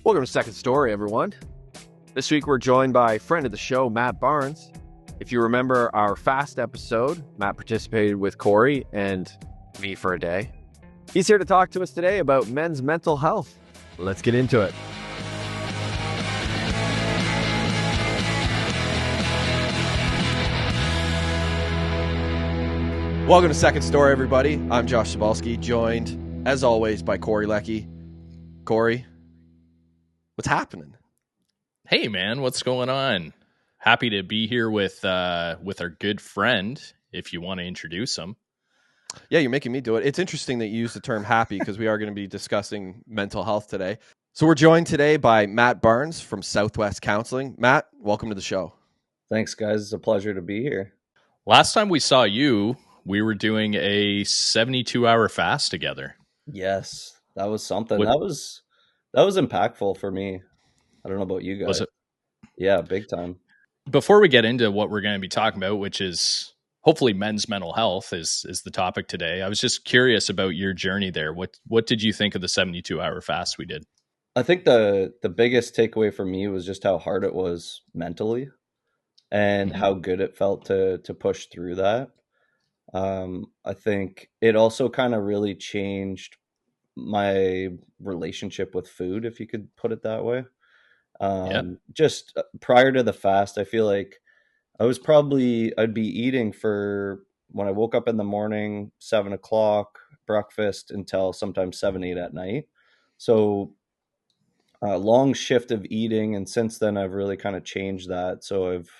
Welcome to Second Story, everyone. This week we're joined by friend of the show, Matt Barnes. If you remember our fast episode, Matt participated with Corey and me for a day. He's here to talk to us today about men's mental health. Let's get into it. Welcome to Second Story, everybody. I'm Josh Cybulski, joined, as always, by Corey Leckie. Corey, what's happening? Hey, man, what's going on? Happy to be here with our good friend, if you want to introduce him. Yeah, you're making me do it. It's interesting that you use the term happy because we are going to be discussing mental health today. So we're joined today by Matt Barnes from Southwest Counselling. Matt, welcome to the show. Thanks, guys. It's a pleasure to be here. Last time we saw you, we were doing a 72-hour fast together. Yes, that was something. That was impactful for me. I don't know about you guys. Was it? Yeah, big time. Before we get into what we're going to be talking about, which is hopefully men's mental health is the topic today, I was just curious about your journey there. What did you think of the 72-hour fast we did? I think the biggest takeaway for me was just how hard it was mentally and how good it felt to push through that. I think it also kind of really changed my relationship with food, if you could put it that way. Just prior to the fast, I feel like I'd be eating for when I woke up in the morning, 7 o'clock, breakfast until sometimes 7, 8 at night. So a long shift of eating. And since then I've really kind of changed that. So I've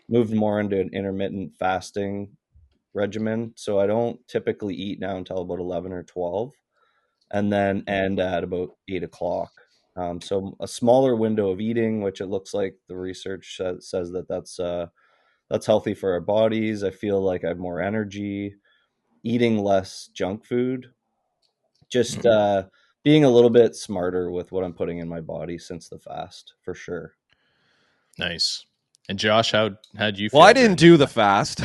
moved more into an intermittent fasting regimen. So I don't typically eat now until about 11 or 12 and then end at about 8 o'clock. So a smaller window of eating, which it looks like the research says that's healthy for our bodies. I feel like I have more energy, eating less junk food, just being a little bit smarter with what I'm putting in my body since the fast, for sure. Nice. And Josh, how'd you feel? Well, I didn't do the fast.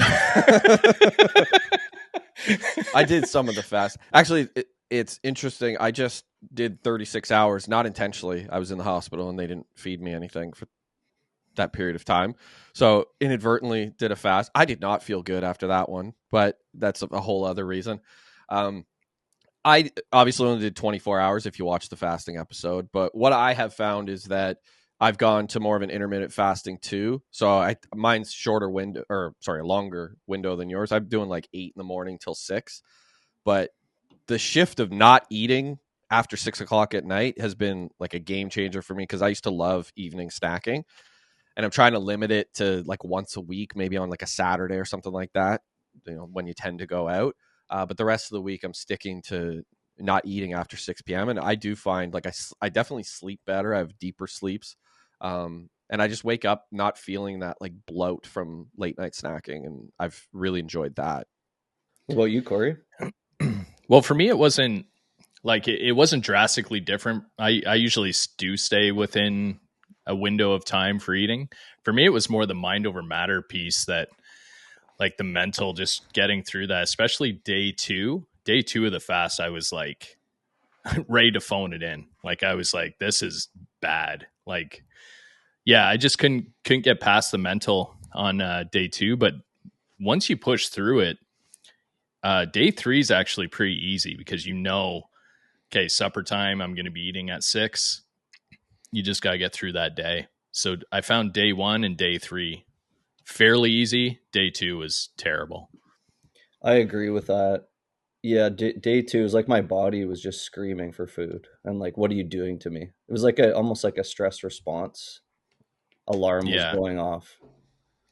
I did some of the fast. Actually, it's interesting. I just did 36 hours, not intentionally. I was in the hospital and they didn't feed me anything for that period of time. So inadvertently did a fast. I did not feel good after that one, but that's a whole other reason. I obviously only did 24 hours if you watch the fasting episode, but what I have found is that I've gone to more of an intermittent fasting too. So mine's a longer window than yours. I'm doing like 8 in the morning till 6, but the shift of not eating after 6 o'clock at night has been like a game changer for me because I used to love evening snacking, and I'm trying to limit it to like once a week, maybe on like a Saturday or something like that, when you tend to go out. But the rest of the week I'm sticking to not eating after 6 p.m. And I do find like I definitely sleep better. I have deeper sleeps. And I just wake up not feeling that like bloat from late night snacking. And I've really enjoyed that. What about you, Corey? Well, for me, it wasn't like it wasn't drastically different. I usually do stay within a window of time for eating. For me, it was more the mind over matter piece, that like the mental, just getting through that, especially day two of the fast. I was like ready to phone it in. Like I was like, this is bad. Like, yeah, I just couldn't get past the mental on day 2. But once you push through it, day 3 is actually pretty easy because okay, supper time, I'm going to be eating at 6. You just got to get through that day. So I found day 1 and day 3 fairly easy. Day 2 was terrible. I agree with that. Yeah, day 2 is like my body was just screaming for food and like, what are you doing to me? It was like almost like a stress response alarm was going off.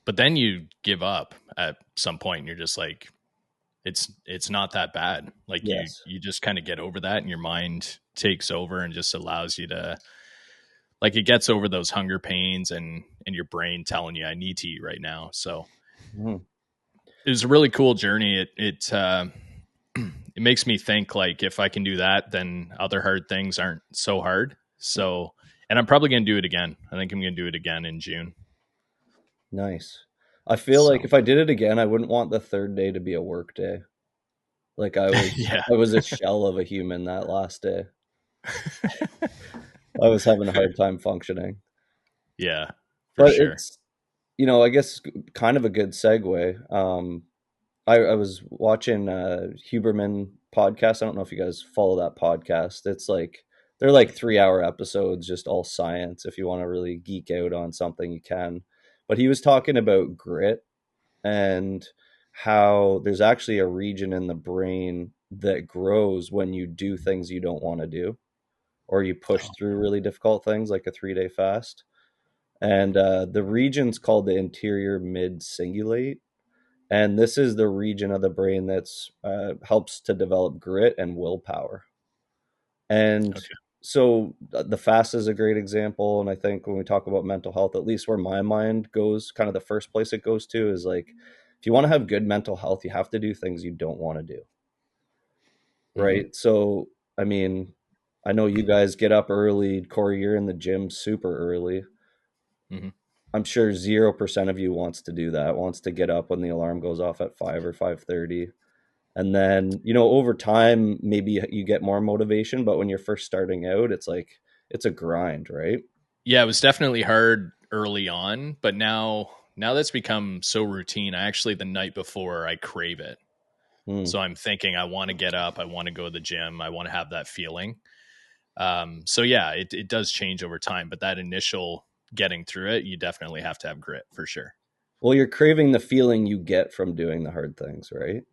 But then you give up at some point and you're just like, it's not that bad. Like you just kind of get over that and your mind takes over and just allows you to, like, it gets over those hunger pains and your brain telling you I need to eat right now. So it was a really cool journey. It makes me think like if I can do that, then other hard things aren't so hard. So, and I'm probably going to do it again. I think I'm going to do it again in June. Nice. I feel like if I did it again, I wouldn't want the third day to be a work day. Like I was, I was a shell of a human that last day. I was having a hard time functioning. Yeah, for But sure. it's, I guess kind of a good segue. I was watching Huberman podcast. I don't know if you guys follow that podcast. It's like they're like 3 hour episodes, just all science. If you want to really geek out on something, you can. But he was talking about grit and how there's actually a region in the brain that grows when you do things you don't want to do, or you push Oh, through really difficult things like a 3 day fast. And the region's called the anterior mid cingulate, and this is the region of the brain that's helps to develop grit and willpower. And okay. so the fast is a great example. And I think when we talk about mental health, at least where my mind goes, kind of the first place it goes to is like, if you want to have good mental health, you have to do things you don't want to do. Hmm. Right. So, I mean, I know you guys get up early. Corey, you're in the gym super early. Hmm. I'm sure 0% of you wants to do that, wants to get up when the alarm goes off at 5 or 5:30. And then, over time, maybe you get more motivation, but when you're first starting out, it's like it's a grind, right? Yeah, it was definitely hard early on, but now that's become so routine. I actually the night before I crave it. Hmm. So I'm thinking I want to get up, I want to go to the gym, I want to have that feeling. So yeah, it does change over time, but that initial getting through it, you definitely have to have grit for sure. Well, you're craving the feeling you get from doing the hard things, right?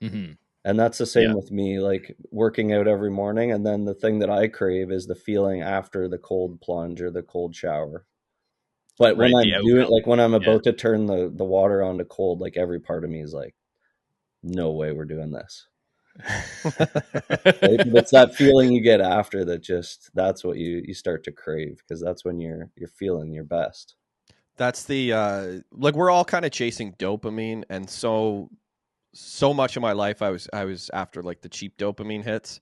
Hmm. And that's the same Yeah, with me, like working out every morning. And then the thing that I crave is the feeling after the cold plunge or the cold shower. But when right. The I'm doing, outcome. like when I'm Yeah. about to turn the water on to cold, like every part of me is like, no way we're doing this. Right? But it's that feeling you get after that just that's what you start to crave, because that's when you're feeling your best. That's the like we're all kind of chasing dopamine, and so much of my life I was after like the cheap dopamine hits,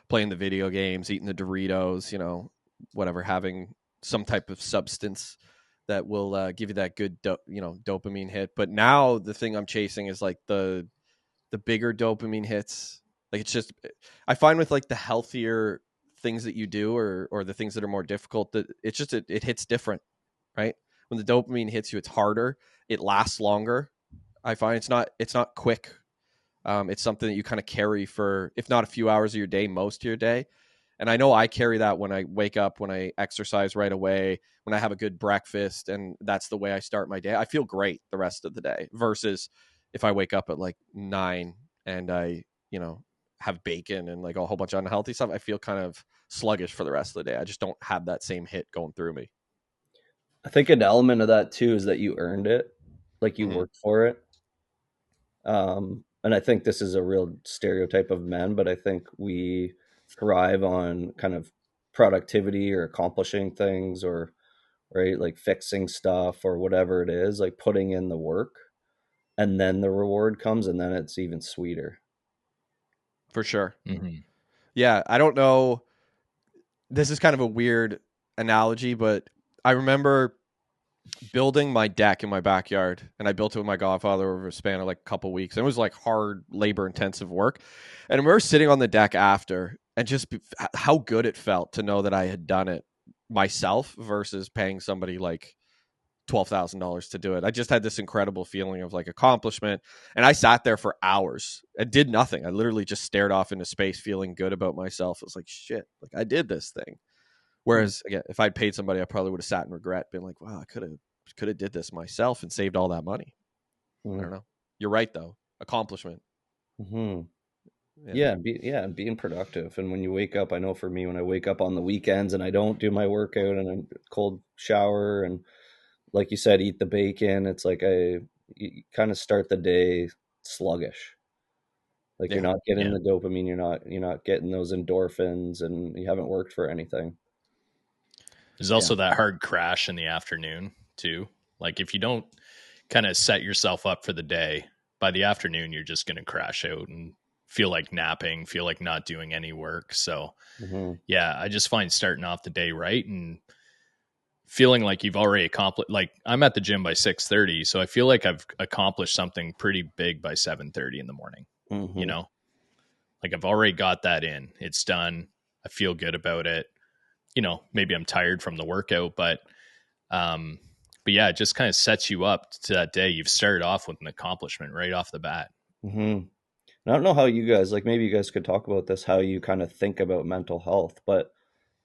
playing the video games, eating the Doritos, whatever, having some type of substance that will give you that good dopamine hit. But now the thing I'm chasing is like the bigger dopamine hits. Like it's just I find with like the healthier things that you do, or the things that are more difficult, that it's just it hits different, right? When the dopamine hits you, it's harder, it lasts longer. I find it's not quick. It's something that you kind of carry for, if not a few hours of your day, most of your day. And I know I carry that when I wake up, when I exercise right away, when I have a good breakfast, and that's the way I start my day. I feel great the rest of the day versus if I wake up at like 9 and I, have bacon and like a whole bunch of unhealthy stuff. I feel kind of sluggish for the rest of the day. I just don't have that same hit going through me. I think an element of that too is that you earned it, like you Mm-hmm. worked for it. And I think this is a real stereotype of men, but I think we thrive on kind of productivity or accomplishing things, or right, like fixing stuff or whatever it is, like putting in the work, and then the reward comes, and then it's even sweeter. For sure. Hmm. Yeah. I don't know. This is kind of a weird analogy, but I remember building my deck in my backyard, and I built it with my godfather over a span of like a couple weeks. And it was like hard, labor intensive work. And we were sitting on the deck after, and just how good it felt to know that I had done it myself versus paying somebody like $12,000 to do it. I just had this incredible feeling of like accomplishment. And I sat there for hours and did nothing. I literally just stared off into space, feeling good about myself. It was like, shit, like I did this thing. Whereas again, if I'd paid somebody, I probably would have sat in regret, been like, wow, I could have did this myself and saved all that money. I don't know. You're right though. Accomplishment. Mm-hmm. Yeah. Yeah, being productive. And when you wake up, I know for me, when I wake up on the weekends and I don't do my workout and a cold shower and, like you said, eat the bacon, it's like you kind of start the day sluggish. Like you're Yeah. not getting Yeah. the dopamine, you're not getting those endorphins, and you haven't worked for anything. There's Yeah. also that hard crash in the afternoon too. Like if you don't kind of set yourself up for the day, by the afternoon you're just going to crash out and feel like napping, feel like not doing any work. So, Hmm. yeah, I just find starting off the day right and feeling like you've already accomplished, like I'm at the gym by 6:30, so I feel like I've accomplished something pretty big by 7:30 in the morning, you Hmm. know? Like I've already got that in. It's done. I feel good about it. maybe I'm tired from the workout, but yeah, it just kind of sets you up to that day. You've started off with an accomplishment right off the bat. Mm-hmm. I don't know how you guys, like, maybe you guys could talk about this, how you kind of think about mental health, but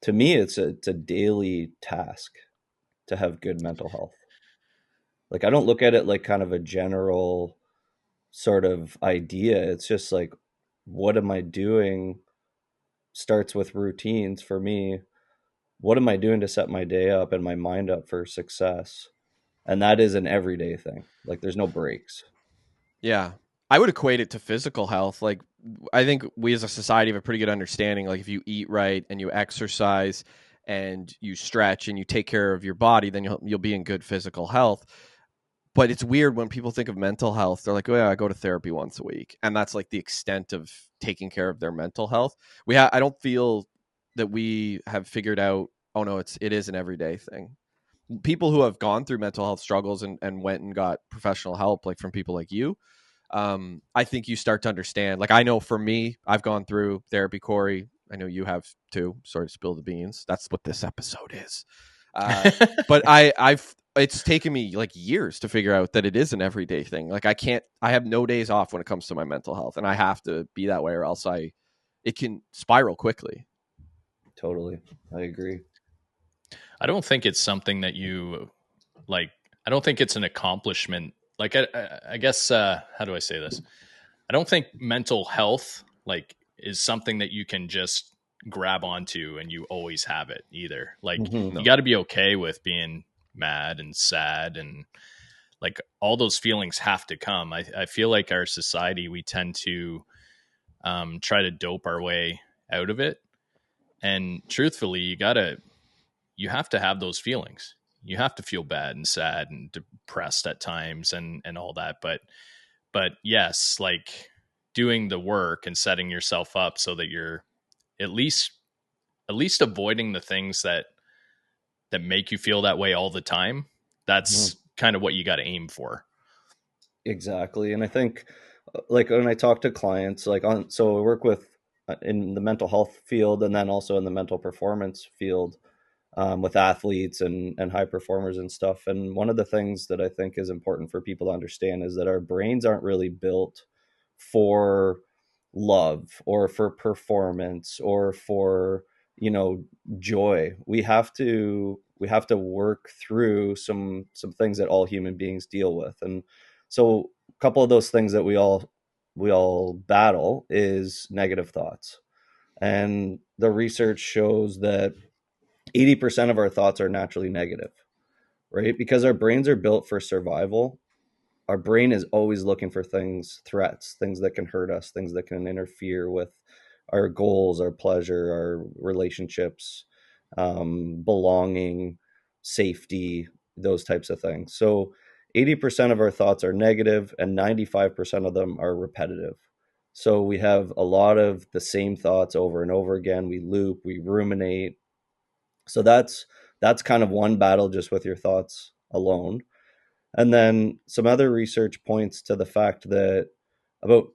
to me, it's a daily task to have good mental health. Like, I don't look at it like kind of a general sort of idea. It's just like, what am I doing? Starts with routines for me. What am I doing to set my day up and my mind up for success? And that is an everyday thing. Like, there's no breaks. Yeah. I would equate it to physical health. Like, I think we as a society have a pretty good understanding. Like, if you eat right and you exercise and you stretch and you take care of your body, then you'll be in good physical health. But it's weird when people think of mental health. They're like, "Oh yeah, I go to therapy once a week," and that's like the extent of taking care of their mental health. I don't feel that we have figured out. Oh no, it is an everyday thing. People who have gone through mental health struggles and went and got professional help, like from people like you, I think you start to understand. Like, I know for me, I've gone through therapy, Corey. I know you have too. Sorry to spill the beans. That's what this episode is. But I've it's taken me like years to figure out that it is an everyday thing. Like, I have no days off when it comes to my mental health, and I have to be that way, or else it can spiral quickly. Totally. I agree. I don't think it's something that you like. I don't think it's an accomplishment. Like, I guess, how do I say this? I don't think mental health like is something that you can just grab onto and you always have it either. Like, Mm-hmm. you got to be okay with being mad and sad, and like all those feelings have to come. I feel like our society, we tend to try to dope our way out of it. And truthfully, you have to have those feelings. You have to feel bad and sad and depressed at times and all that. But yes, like doing the work and setting yourself up so that you're at least avoiding the things that make you feel that way all the time. That's kind of what you got to aim for. Exactly. And I think, like, when I talk to clients, like, so I work with in the mental health field and then also in the mental performance field, with athletes and high performers and stuff. And one of the things that I think is important for people to understand is that our brains aren't really built for love or for performance or for, joy. We have to work through some things that all human beings deal with. And so a couple of those things that we all battle is negative thoughts. And the research shows that 80% of our thoughts are naturally negative, right? Because our brains are built for survival. Our brain is always looking for threats, things that can hurt us, things that can interfere with our goals, our pleasure, our relationships, belonging, safety, those types of things. So 80% of our thoughts are negative and 95% of them are repetitive. So we have a lot of the same thoughts over and over again. We loop, we ruminate. So that's kind of one battle just with your thoughts alone. And then some other research points to the fact that about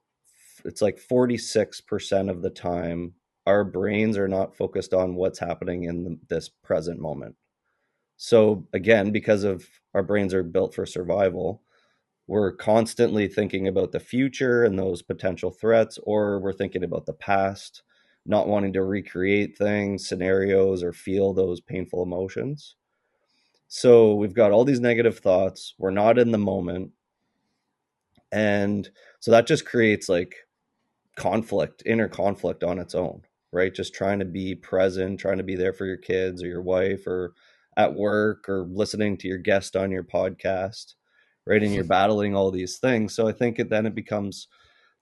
it's like 46% of the time our brains are not focused on what's happening in this present moment. So again, because of our brains are built for survival, we're constantly thinking about the future and those potential threats, or we're thinking about the past, not wanting to recreate things, scenarios, or feel those painful emotions. So we've got all these negative thoughts. We're not in the moment. And so that just creates like inner conflict on its own, right? Just trying to be present, trying to be there for your kids or your wife or at work or listening to your guest on your podcast, right? And you're battling all these things. So I think then it becomes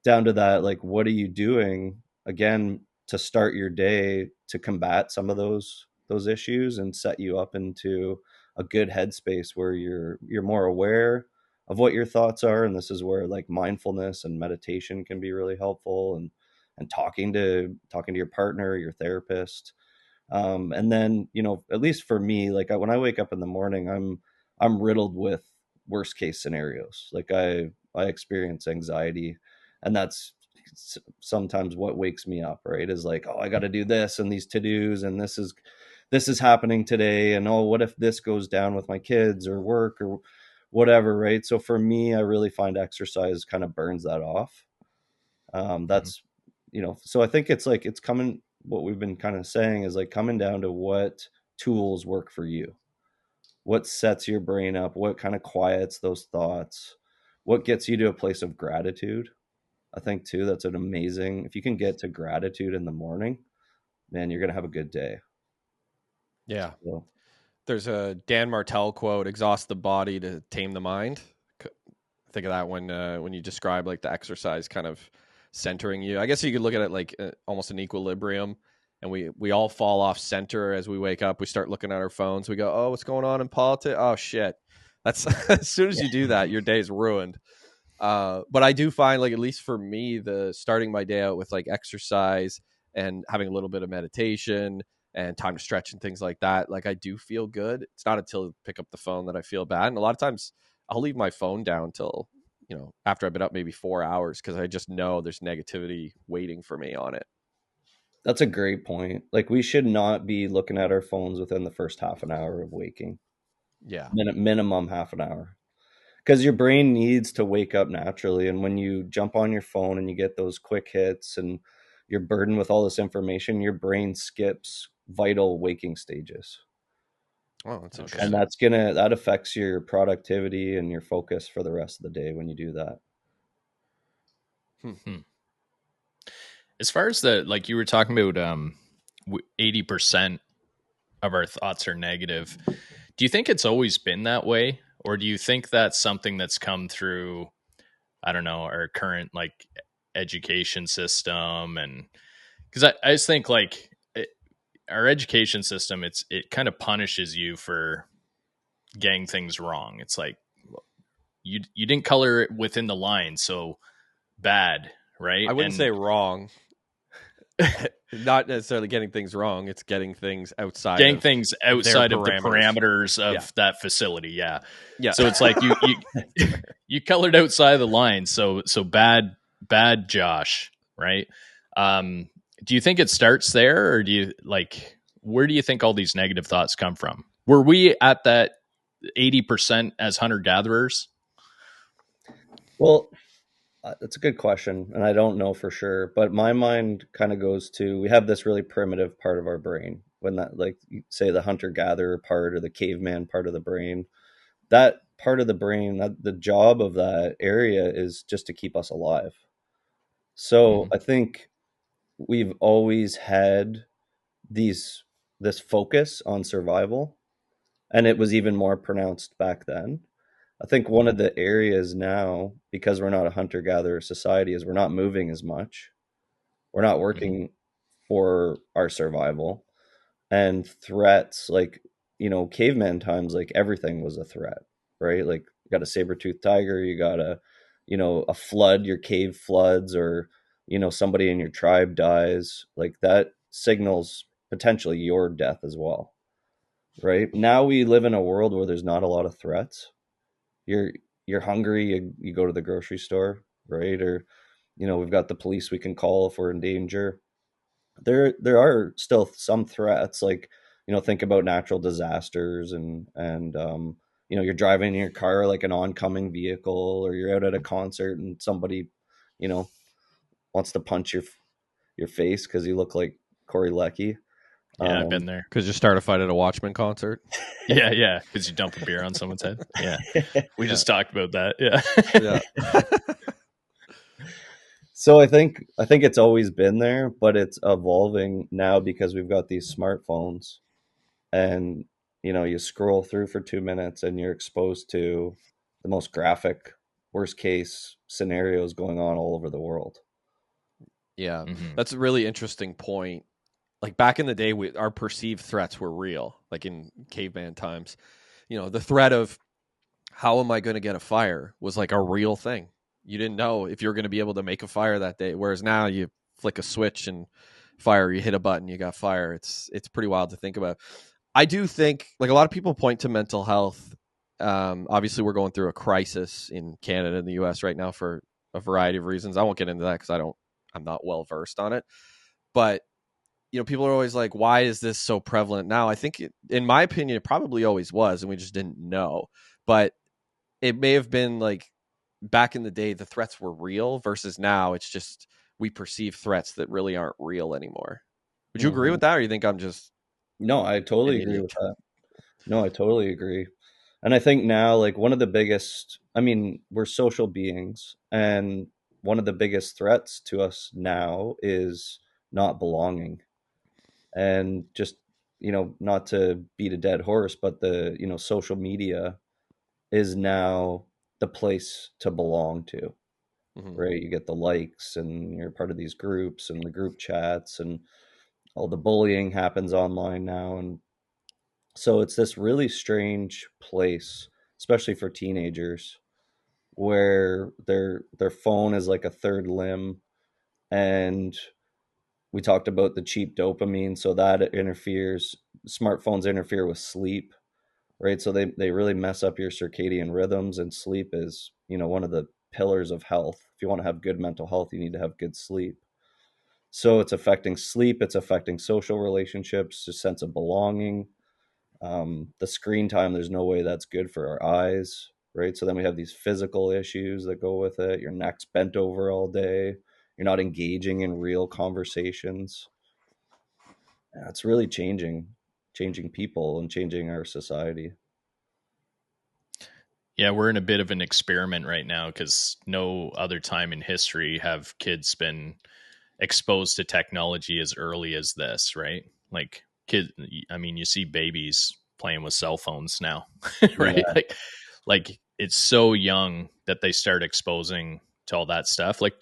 down to that, like, what are you doing again to start your day to combat some of those issues and set you up into a good headspace where you're more aware of what your thoughts are. And this is where like mindfulness and meditation can be really helpful, and talking to your partner, your therapist. And then, at least for me, like when I wake up in the morning, I'm riddled with worst case scenarios. Like I experience anxiety, and that's sometimes what wakes me up, right? Is like, oh, I got to do this and these to-dos, and this is this is happening today, and oh, what if this goes down with my kids or work or whatever, right? So for me, I really find exercise kind of burns that off. That's, so I think it's like, it's coming, what we've been kind of saying is like coming down to what tools work for you, what sets your brain up, what kind of quiets those thoughts, what gets you to a place of gratitude. I think too, that's an amazing, if you can get to gratitude in the morning, man, you're going to have a good day. Yeah. So, There's a Dan Martell quote, exhaust the body to tame the mind. Think of that when you describe like the exercise kind of centering you. I guess you could look at it like almost an equilibrium, and we all fall off center as we wake up. We start looking at our phones. We go, oh, what's going on in politics? Oh, shit. That's as soon as you do that, your day's ruined. But I do find, like, at least for me, the starting my day out with like exercise and having a little bit of meditation and time to stretch and things like that, like I do feel good. It's not until I pick up the phone that I feel bad. And a lot of times I'll leave my phone down till, after I've been up maybe 4 hours, because I just know there's negativity waiting for me on it. that's a great point. Like, we should not be looking at our phones within the first half an hour of waking. Yeah. Minimum half an hour. Because your brain needs to wake up naturally. And when you jump on your phone and you get those quick hits and you're burdened with all this information, your brain skips vital waking stages. Oh, that's And interesting. that affects your productivity and your focus for the rest of the day when you do that. As far as like you were talking about, 80% of our thoughts are negative. Do you think it's always been that way? Or do you think that's something that's come through, I don't know, our current like education system? And because I just think like our education system, it kind of punishes you for getting things wrong. It's like, you didn't color it within the line, so bad, right? I wouldn't say wrong. Not necessarily getting things wrong. It's getting things outside getting of things their outside of the parameters. parameters of Yeah. that facility. Yeah. Yeah. So it's like you colored outside of the line. So bad, Josh. Right. Do you think it starts there, or do you like, where do you think all these negative thoughts come from? Were we at that 80% as hunter gatherers? Well, that's a good question, and I don't know for sure, but my mind kind of goes to, we have this really primitive part of our brain, when that, like you say, the hunter gatherer part or the caveman part of the brain, that part of the brain, that the job of that area is just to keep us alive. So I think we've always had this focus on survival, and it was even more pronounced back then. I think one of the areas now, because we're not a hunter-gatherer society, is we're not moving as much. We're not working for our survival. And threats, like, caveman times, like everything was a threat, right? Like, you got a saber-toothed tiger, you got a flood, your cave floods, or, somebody in your tribe dies. Like, that signals potentially your death as well, right? Now we live in a world where there's not a lot of threats. You're hungry, you go to the grocery store, right? Or, we've got the police we can call if we're in danger. There are still some threats, like, think about natural disasters, and you're driving in your car, like an oncoming vehicle, or you're out at a concert and somebody, you know wants to punch your face because you look like Corey Leckie. Yeah, I've been there. Because you start a fight at a Watchmen concert. Yeah. Because you dump a beer on someone's head. Yeah. We just talked about that. Yeah. Yeah. So I think it's always been there, but it's evolving now because we've got these smartphones, and you scroll through for 2 minutes and you're exposed to the most graphic, worst case scenarios going on all over the world. Yeah. That's a really interesting point. Like, back in the day, our perceived threats were real. Like in caveman times, the threat of, how am I going to get a fire, was like a real thing. You didn't know if you were going to be able to make a fire that day. Whereas now you flick a switch and fire, you hit a button, you got fire. It's pretty wild to think about. I do think, like, a lot of people point to mental health. Obviously, we're going through a crisis in Canada and the US right now for a variety of reasons. I won't get into that because I'm not well versed on it. But people are always like, why is this so prevalent now? I think, in my opinion, it probably always was, and we just didn't know. But it may have been like back in the day, the threats were real versus now it's just we perceive threats that really aren't real anymore. Would you agree with that, or you think I'm just No, I an totally agree with idiot? that. No, I totally agree. And I think now, like, one of the biggest, I mean, we're social beings, and one of the biggest threats to us now is not belonging. And just, not to beat a dead horse, but social media is now the place to belong to, Mm-hmm. right? You get the likes and you're part of these groups and the group chats, and all the bullying happens online now. And so it's this really strange place, especially for teenagers, where their phone is like a third limb. And we talked about the cheap dopamine, so that interferes. Smartphones interfere with sleep, right? So they really mess up your circadian rhythms, and sleep is, one of the pillars of health. If you want to have good mental health, you need to have good sleep. So it's affecting sleep, it's affecting social relationships, a sense of belonging. The screen time, there's no way that's good for our eyes, right? So then we have these physical issues that go with it. Your neck's bent over all day. You're not engaging in real conversations. Yeah, it's really changing people and changing our society. Yeah, we're in a bit of an experiment right now because no other time in history have kids been exposed to technology as early as this, right? Like kid, I mean, you see babies playing with cell phones now, right? Yeah. Like it's so young that they start exposing to all that stuff. Like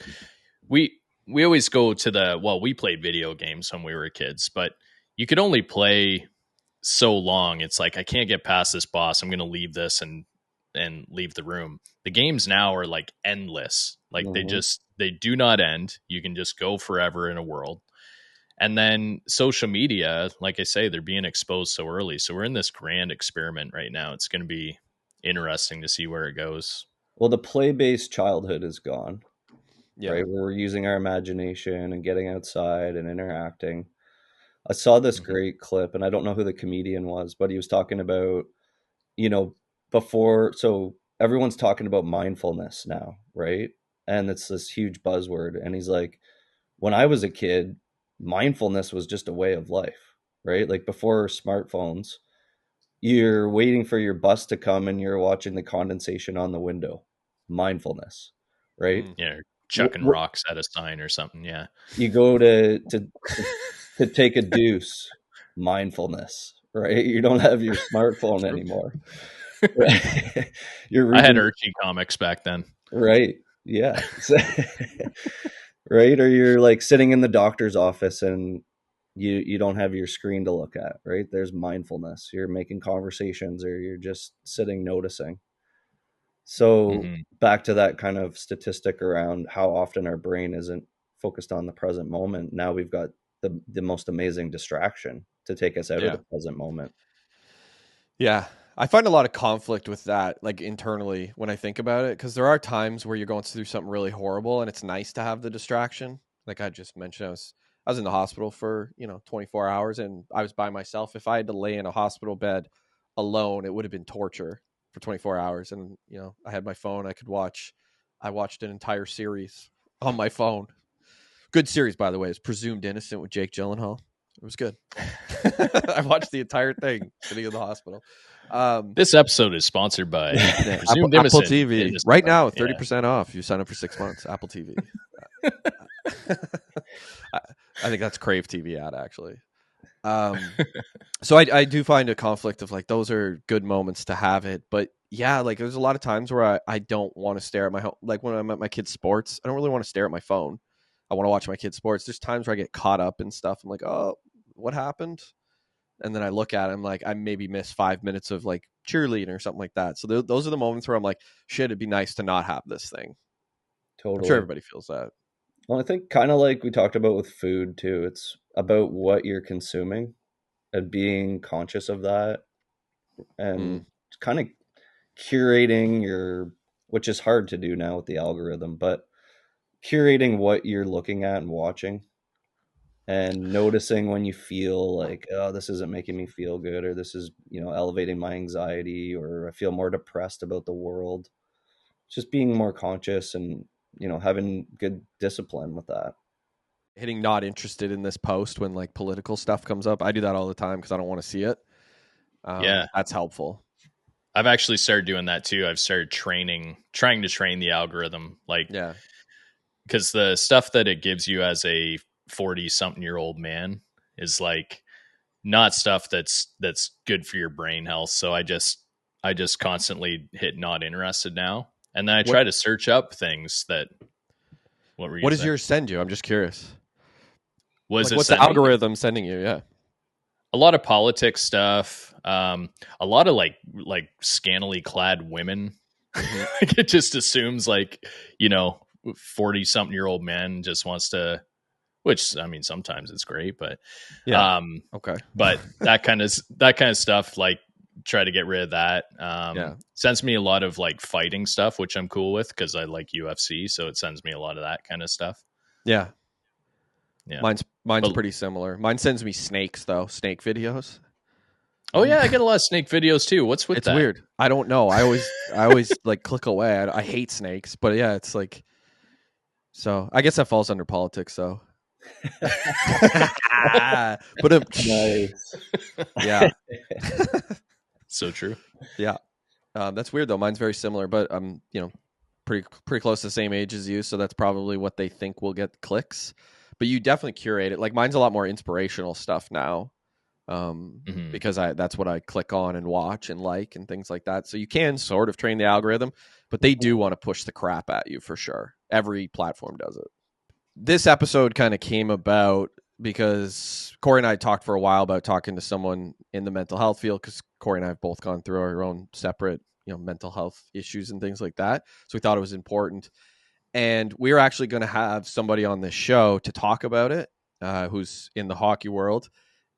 we we always go to we played video games when we were kids, but you could only play so long. It's like I can't get past this boss. I'm going to leave this and leave the room. The games now are like endless. Like Hmm. they do not end. You can just go forever in a world. And then social media, like I say, they're being exposed so early. So we're in this grand experiment right now. It's going to be interesting to see where it goes. Well, the play-based childhood is gone, Yeah. right? Where we're using our imagination and getting outside and interacting. I saw this Mm-hmm. great clip, and I don't know who the comedian was, but he was talking about, you know, before, so everyone's talking about mindfulness now, right? And it's this huge buzzword. And he's like, when I was a kid, mindfulness was just a way of life, right? Like before smartphones, you're waiting for your bus to come and you're watching the condensation on the window. Mindfulness, right? Mm. Yeah, chucking rocks at a sign or something. Yeah. You go to take a deuce, mindfulness, right? You don't have your smartphone True. anymore. Right? You're I had reading, Archie comics back then. right? Yeah. Right? Or you're like sitting in the doctor's office and you don't have your screen to look at, right? There's mindfulness. You're making conversations or you're just sitting noticing. So Mm-hmm. back to that kind of statistic around how often our brain isn't focused on the present moment. Now we've got the most amazing distraction to take us out of Yeah. the present moment. Yeah. I find a lot of conflict with that, like internally when I think about it, because there are times where you're going through something really horrible and it's nice to have the distraction. Like I just mentioned, I was in the hospital for, 24 hours and I was by myself. If I had to lay in a hospital bed alone, it would have been torture for 24 hours. And, I had my phone. I watched an entire series on my phone. Good series, by the way. It's Presumed Innocent with Jake Gyllenhaal. It was good. I watched the entire thing sitting in the hospital. This episode is sponsored by Yeah, Presumed Apple Innocent. TV Innocent. right now, Yeah. 30% off. You sign up for 6 months. Apple TV. I, I think that's Crave TV ad actually. So I do find a conflict of like those are good moments to have it, but yeah, like there's a lot of times where I don't want to stare at my home. Like when I'm at my kids' sports, I don't really want to stare at my phone. I want to watch my kids' sports. There's times where I get caught up in stuff. I'm like, oh, what happened? And then I look at it, I'm like, I maybe missed 5 minutes of like cheerleading or something like that. So those are the moments where I'm like, shit, it'd be nice to not have this thing. I'm sure Totally. everybody feels that. Well, I think kind of like we talked about with food too. It's about what you're consuming and being conscious of that and Mm, kind of curating your, which is hard to do now with the algorithm, but curating what you're looking at and watching. and noticing when you feel like, oh, this isn't making me feel good, or this is, elevating my anxiety, or I feel more depressed about the world. Just being more conscious and, having good discipline with that. Hitting not interested in this post when like political stuff comes up. I do that all the time because I don't want to see it. Yeah. That's helpful. I've actually started doing that too. I've started trying to train the algorithm, like, Yeah. because the stuff that it gives you as a 40-something-year-old man is like not stuff that's good for your brain health. So I just constantly hit not interested now, and then I What try to search up things that. What were you What gonna does say? yours send you? I'm just curious. Was Like, it what's the send me algorithm sending you? Yeah. a lot of politics stuff? A lot of like scantily clad women. Mm-hmm. Like, it just assumes like, 40-something-year-old man just wants to, which I mean sometimes it's great, but Yeah. um Okay. but that kind of stuff, like, try to get rid of that. Yeah. Sends me a lot of like fighting stuff, which I'm cool with because I like UFC, so it sends me a lot of that kind of stuff. Yeah. Yeah. Mine's But pretty similar. Mine sends me snakes though, snake videos. oh yeah, I get a lot of snake videos too. What's with It's that? weird. I don't know. I always like click away. I hate snakes, but yeah, it's like, so I guess that falls under politics. So, but Nice. yeah, So true. yeah. That's weird though. Mine's very similar, but I'm pretty close to the same age as you, so that's probably what they think will get clicks. But you definitely curate it. Like mine's a lot more inspirational stuff now, Hmm. because that's what I click on and watch and like and things like that. So you can sort of train the algorithm, but they do want to push the crap at you for sure. Every platform does it. This episode kind of came about because Corey and I talked for a while about talking to someone in the mental health field, because Corey and I have both gone through our own separate, mental health issues and things like that. So we thought it was important. And we were actually going to have somebody on this show to talk about it, who's in the hockey world.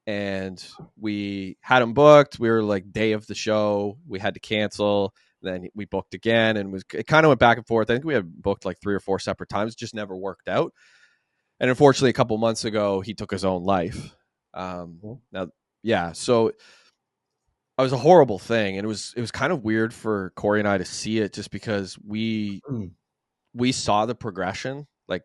And we had him booked. We were like day of the show. We had to cancel. Then we booked again, and it kind of went back and forth. I think we had booked like 3 or 4 separate times, just never worked out. And unfortunately, a couple months ago, he took his own life. Now, yeah, so it was a horrible thing, and it was kind of weird for Corey and I to see it, just because we saw the progression, like,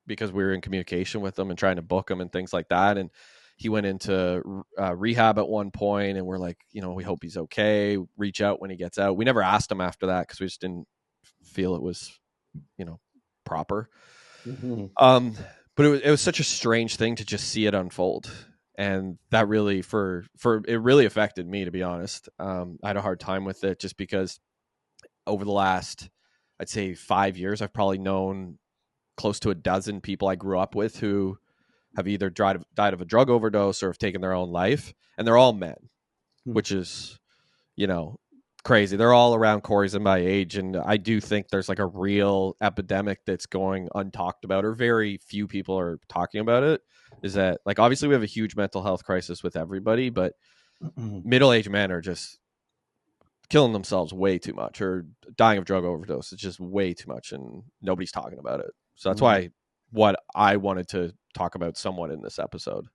because we were in communication with him and trying to book him and things like that. And he went into rehab at one point, and we're like, we hope he's okay. Reach out when he gets out. We never asked him after that because we just didn't feel it was, proper. Mm-hmm. But it was such a strange thing to just see it unfold, and that really for it really affected me, to be honest. I had a hard time with it, just because over the last, I'd say 5 years, I've probably known close to a dozen people I grew up with who have either died of a drug overdose or have taken their own life, and they're all men, which is, crazy. They're all around Corey's and my age, and I do think there's like a real epidemic that's going untalked about, or very few people are talking about it. Is that, like, obviously we have a huge mental health crisis with everybody, but middle-aged men are just killing themselves way too much, or dying of drug overdose. It's just way too much, and nobody's talking about it. So that's why what I wanted to talk about somewhat in this episode.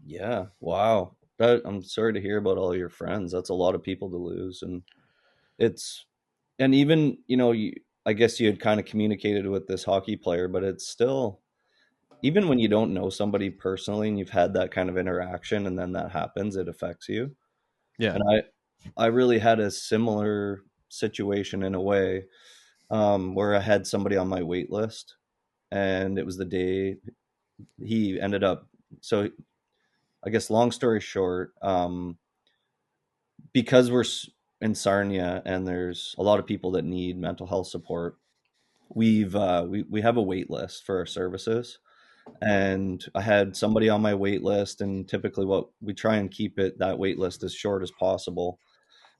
Yeah. Wow. I'm sorry to hear about all your friends. That's a lot of people to lose. It's, and even, I guess you had kind of communicated with this hockey player, but it's still, even when you don't know somebody personally and you've had that kind of interaction and then that happens, it affects you. Yeah. And I really had a similar situation in a way, where I had somebody on my wait list, and it was the day he ended up. So I guess long story short, because in Sarnia and there's a lot of people that need mental health support, we have a wait list for our services. And I had somebody on my wait list, and typically what we try and keep that wait list as short as possible.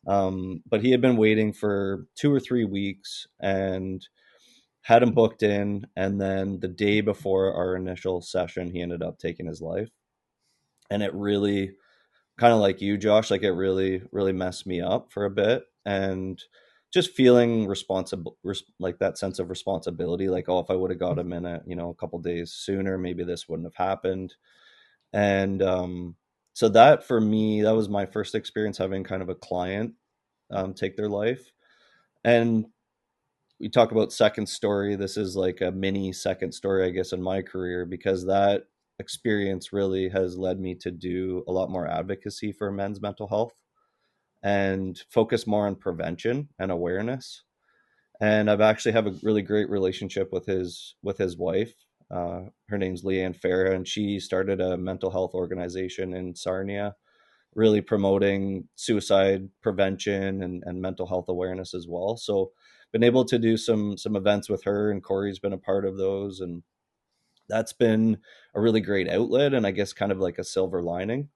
But he had been waiting for 2 or 3 weeks and had him booked in. And then the day before our initial session, he ended up taking his life. And it really, kind of like you, Josh, like, it really, really messed me up for a bit. And just feeling responsible, like that sense of responsibility, like, oh, if I would have got him in a couple days sooner, maybe this wouldn't have happened. And so that for me, that was my first experience having kind of a client take their life. And we talk about second story. This is like a mini second story, I guess, in my career, because that experience really has led me to do a lot more advocacy for men's mental health and focus more on prevention and awareness. And I've actually have a really great relationship with his wife. Her name's Leanne Farah, and she started a mental health organization in Sarnia, really promoting suicide prevention and mental health awareness as well. So been able to do some events with her, and Corey's been a part of those, and that's been a really great outlet, and I guess kind of like a silver lining.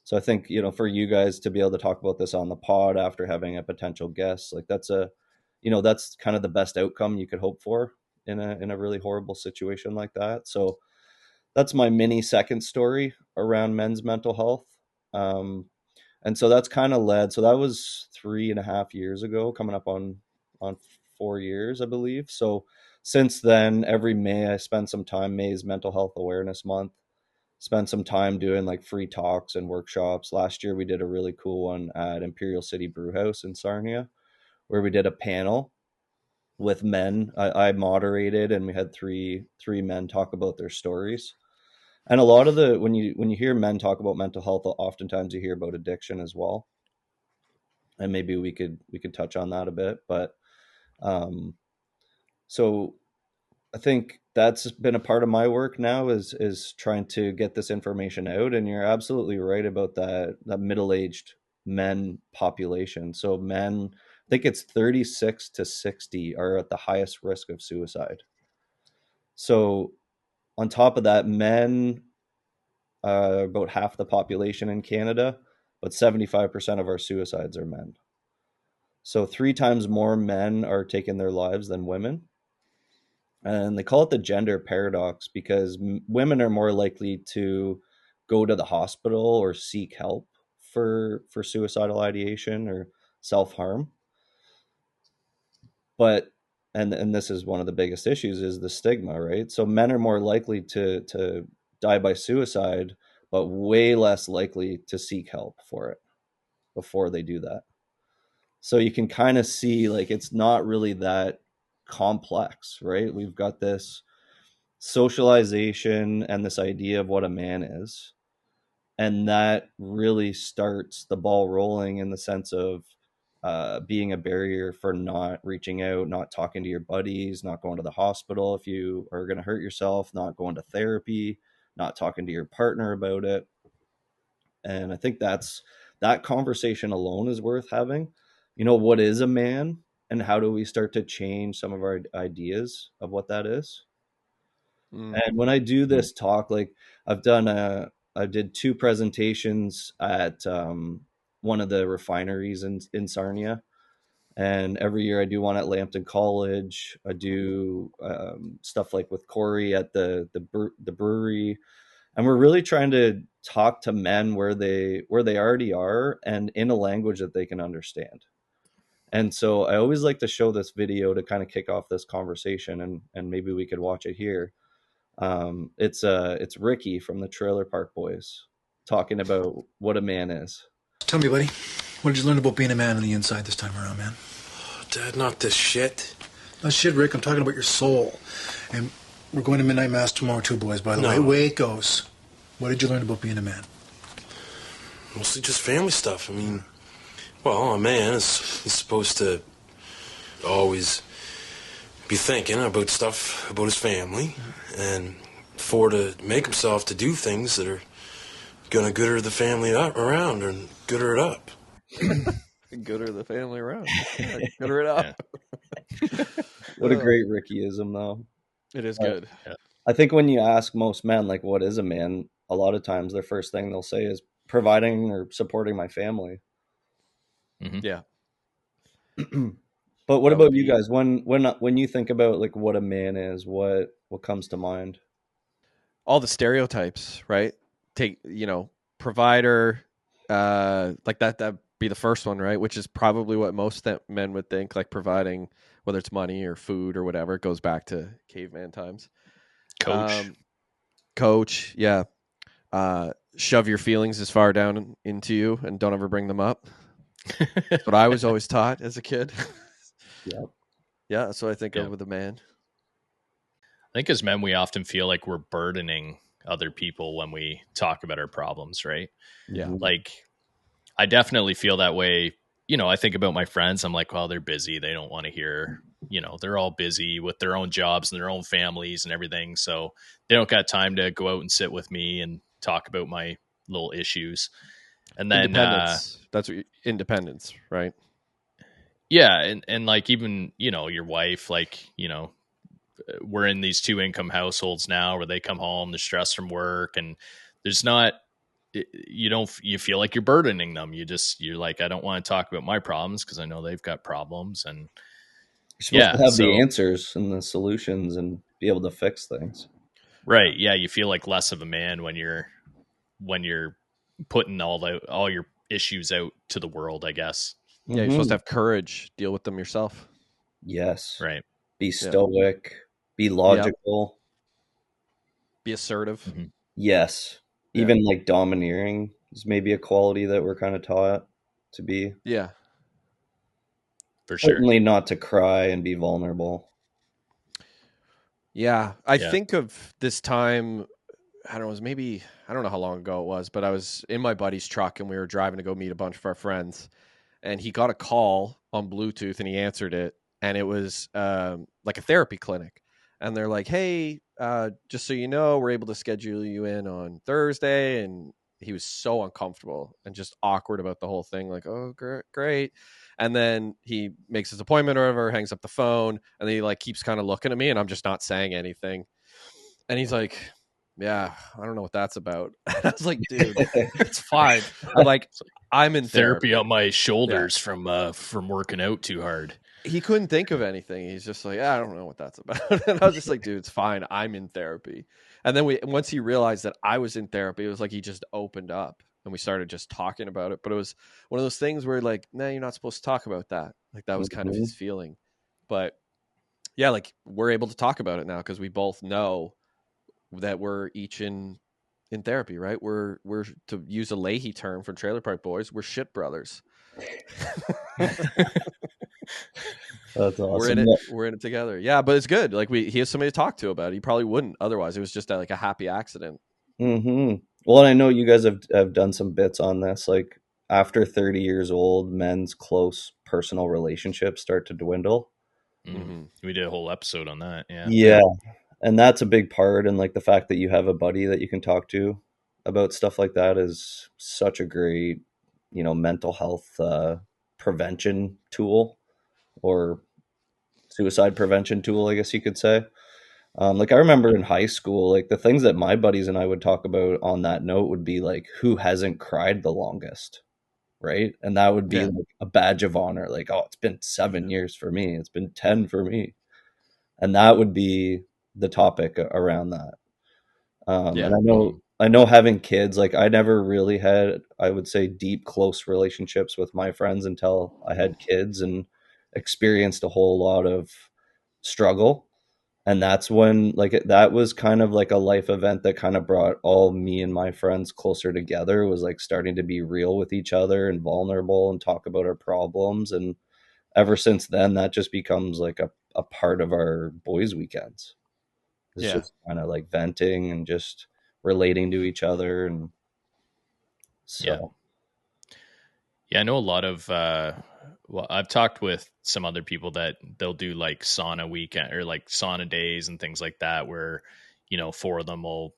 So I think, for you guys to be able to talk about this on the pod after having a potential guest, like that's kind of the best outcome you could hope for in a really horrible situation like that. So that's my mini second story around men's mental health. And so that's kind of led. So that was 3.5 years ago, coming up on 4 years, I believe. So since then, every May I spend some time. May is Mental Health Awareness Month. Spend some time doing like free talks and workshops. Last year we did a really cool one at Imperial City Brewhouse in Sarnia, where we did a panel with men. I moderated, and we had three men talk about their stories. And a lot of the when you hear men talk about mental health, oftentimes you hear about addiction as well. And maybe we could touch on that a bit. But so I think that's been a part of my work now is trying to get this information out. And you're absolutely right about that middle-aged men population. So men, I think it's 36 to 60 are at the highest risk of suicide. So on top of that, men are about half the population in Canada, but 75% of our suicides are men. So 3 times more men are taking their lives than women. And they call it the gender paradox because women are more likely to go to the hospital or seek help for suicidal ideation or self-harm. But and this is one of the biggest issues is the stigma, right? So men are more likely to die by suicide, but way less likely to seek help for it before they do that. So you can kind of see like it's not really that complex, right? We've got this socialization and this idea of what a man is. And that really starts the ball rolling in the sense of being a barrier for not reaching out, not talking to your buddies, not going to the hospital if you are going to hurt yourself, not going to therapy, not talking to your partner about it. And I think that conversation alone is worth having. What is a man, and how do we start to change some of our ideas of what that is? And when I do this talk, like I did 2 presentations at one of the refineries in Sarnia, and every year I do one at Lambton College. I do stuff like with Corey at the brewery, and we're really trying to talk to men where they already are and in a language that they can understand. And so I always like to show this video to kind of kick off this conversation, and maybe we could watch it here. It's Ricky from the Trailer Park Boys talking about what a man is. Tell me, buddy, what did you learn about being a man on the inside this time around, man? Oh, Dad, not this shit. Not shit, Rick. I'm talking about your soul. And we're going to midnight mass tomorrow too, boys, by the way. Away it goes. What did you learn about being a man? Mostly just family stuff. I mean, well, a man is supposed to always be thinking about stuff about his family and to make himself to do things that are gonna gooder the family up around and gooder it up. Gooder the family around. Yeah, gooder it up. What a great Rickyism, though. It is good. I think when you ask most men, like, what is a man? A lot of times their first thing they'll say is providing or supporting my family. Mm-hmm. Yeah. But what about you guys? When you think about like what a man is, what comes to mind? All the stereotypes, right? Provider, like that'd be the first one, right? Which is probably what most men would think, like providing, whether it's money or food or whatever. It goes back to caveman times. Coach, yeah. shove your feelings as far down into you and don't ever bring them up. That's what I was always taught as a kid. Yeah. Yeah, that's what I think Yeah. of with a man. I think as men, we often feel like we're burdening other people when we talk about our problems, right? Yeah. Mhm. Like, I definitely feel that way. You know, I think about my friends. I'm like, well, they're busy. They don't want to hear, you know, they're all busy with their own jobs and their own families and everything. So they don't got time to go out and sit with me and talk about my little issues. And then, Independence. That's what independence, right? yeah. And like, even, you know, your wife, like, you know, we're in these 2-income households now where they come home, they're stressed from work, and there's not, you feel like you're burdening them. You're like, I don't want to talk about my problems because I know they've got problems. And You're supposed to yeah, have so the answers and the solutions and be able to fix things. right, yeah, you feel like less of a man when you're putting all your issues out to the world, I guess. Yeah, you're supposed to Mhm. have courage, deal with them yourself. Yes. Right. Be Yeah. stoic. Be logical. Be assertive. Mm-hmm. Yes. Yeah. Even like domineering is maybe a quality that we're kind of taught to be. Yeah. For sure. Certainly not to cry and be vulnerable. Yeah. I Yeah. think of this time, I don't know, it was maybe, I don't know how long ago it was, but I was in my buddy's truck and we were driving to go meet a bunch of our friends. And he got a call on Bluetooth and he answered it. And it was like a therapy clinic. And they're like, hey, just so you know, we're able to schedule you in on Thursday. And he was so uncomfortable and just awkward about the whole thing. Like, oh, great. And then he makes his appointment or whatever, hangs up the phone. And then he like keeps kind of looking at me and I'm just not saying anything. And he's like, yeah, I don't know what that's about. I was like, dude, it's fine. I'm like, I'm in Therapy therapy. on my shoulders from working out too hard. He couldn't think of anything. He's just like, I don't know what that's about. And I was just like, dude, it's fine. I'm in therapy. And then once he realized that I was in therapy, it was like he just opened up and we started just talking about it. But it was one of those things where like, nah, you're not supposed to talk about that. Like that was kind of his feeling. But yeah, like we're able to talk about it now because we both know that we're each in therapy, right? We're to use a Leahy term for Trailer Park Boys, we're shit brothers. That's awesome. We're in it together. Yeah, but it's good. Like he has somebody to talk to about it. He probably wouldn't otherwise. It was just like a happy accident. Mm-hmm. Well, and I know you guys have done some bits on this. Like after 30 years old, men's close personal relationships start to dwindle. Mm-hmm. We did a whole episode on that. Yeah. Yeah. And that's a big part. And like the fact that you have a buddy that you can talk to about stuff like that is such a great, mental health prevention tool or suicide prevention tool, I guess you could say. Like I remember in high school, like the things that my buddies and I would talk about on that note would be like, who hasn't cried the longest, right? And that would be Yeah. like a badge of honor. Like, oh, it's been 7 years for me. It's been 10 for me. And that would be the topic around that. Yeah. And I know having kids, like I never really had, I would say, deep, close relationships with my friends until I had kids and experienced a whole lot of struggle. And that's when that was kind of like a life event that kind of brought all me and my friends closer together, was like starting to be real with each other and vulnerable and talk about our problems. And ever since then, that just becomes like a part of our boys' weekends. It's Yeah. just kind of like venting and just relating to each other. And so, Yeah, I know a lot of well, I've talked with some other people that they'll do like sauna weekend or like sauna days and things like that where, you know, 4 of them will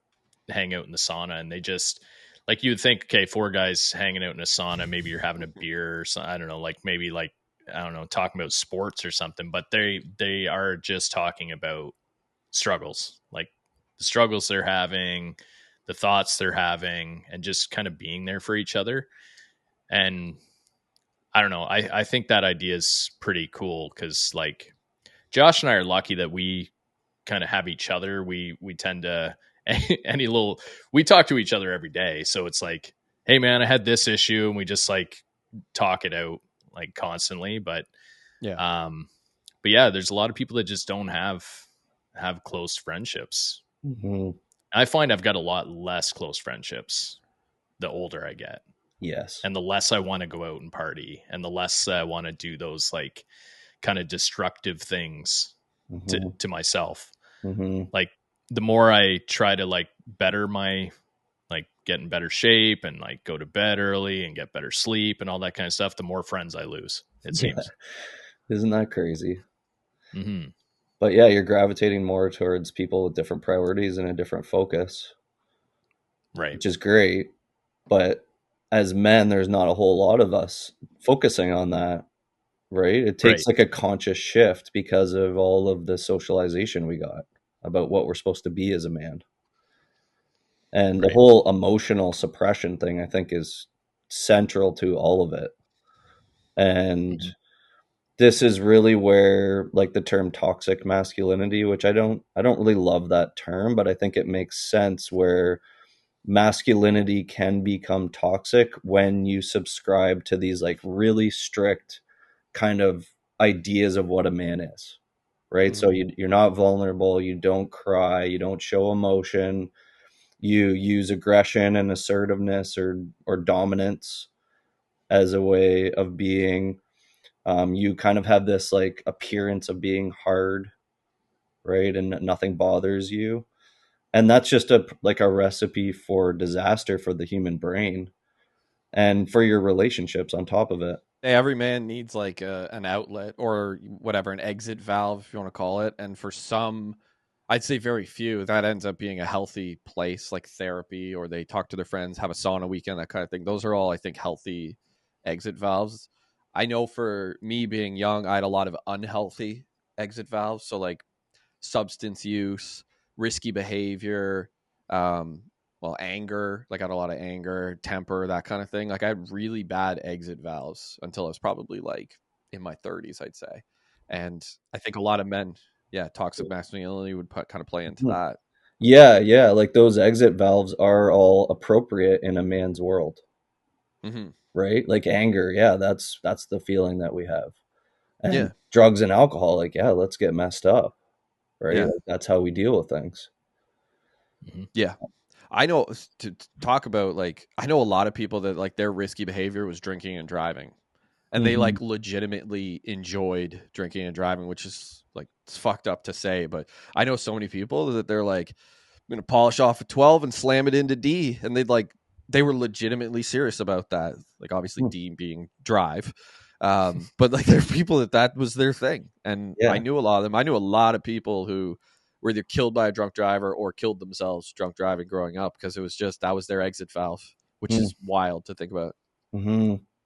hang out in the sauna and they just like you'd think, okay, 4 guys hanging out in a sauna, maybe you're having a beer or something, I don't know, like maybe like I don't know, talking about sports or something, but they are just talking about struggles, like the struggles they're having, the thoughts they're having, and just kind of being there for each other. And I don't know. I think that idea is pretty cool because like Josh and I are lucky that we kind of have each other. We tend to we talk to each other every day. So it's like, hey man, I had this issue, and we just like talk it out like constantly. But Yeah. but yeah, there's a lot of people that just don't have close friendships. mhm. I find I've got a lot less close friendships the older I get. Yes. And the less I want to go out and party, and the less I want to do those like kind of destructive things to myself. Like the more I try to like better my, like get in better shape and like go to bed early and get better sleep and all that kind of stuff, the more friends I lose, it seems. Isn't that crazy? Mm-hmm. But yeah, you're gravitating more towards people with different priorities and a different focus. Right. Which is great. But as men, there's not a whole lot of us focusing on that, right? It takes like a conscious shift because of all of the socialization we got about what we're supposed to be as a man. And the whole emotional suppression thing, I think, is central to all of it. And this is really where like the term toxic masculinity, which I don't really love that term, but I think it makes sense, where masculinity can become toxic when you subscribe to these like really strict kind of ideas of what a man is, right? So you're not vulnerable, you don't cry, you don't show emotion, you use aggression and assertiveness or dominance as a way of being. You kind of have this like appearance of being hard, right? And nothing bothers you. And that's just a recipe for disaster for the human brain and for your relationships on top of it. Hey, every man needs like an outlet or whatever, an exit valve, if you want to call it. And for some, I'd say very few, that ends up being a healthy place, like therapy, or they talk to their friends, have a sauna weekend, that kind of thing. Those are all, I think, healthy exit valves. I know for me being young, I had a lot of unhealthy exit valves. So like substance use, risky behavior, anger. Like I had a lot of anger, temper, that kind of thing. Like I had really bad exit valves until I was probably like in my 30s, I'd say. And I think a lot of men, toxic masculinity would kind of play into that. Yeah, like those exit valves are all appropriate in a man's world, right? Like anger, that's the feeling that we have. And drugs and alcohol, like let's get messed up, right? Like, that's how we deal with things. Yeah. I know, to talk about, like, I know a lot of people that like their risky behavior was drinking and driving, and they like legitimately enjoyed drinking and driving, which is like, it's fucked up to say, but I know so many people that they're like, I'm gonna polish off a 12 and slam it into D, and they were legitimately serious about that. Like obviously D being drive, but like there are people that was their thing, and I knew a lot of them. I knew a lot of people who were either killed by a drunk driver or killed themselves drunk driving growing up, because it was just, that was their exit valve, which is wild to think about.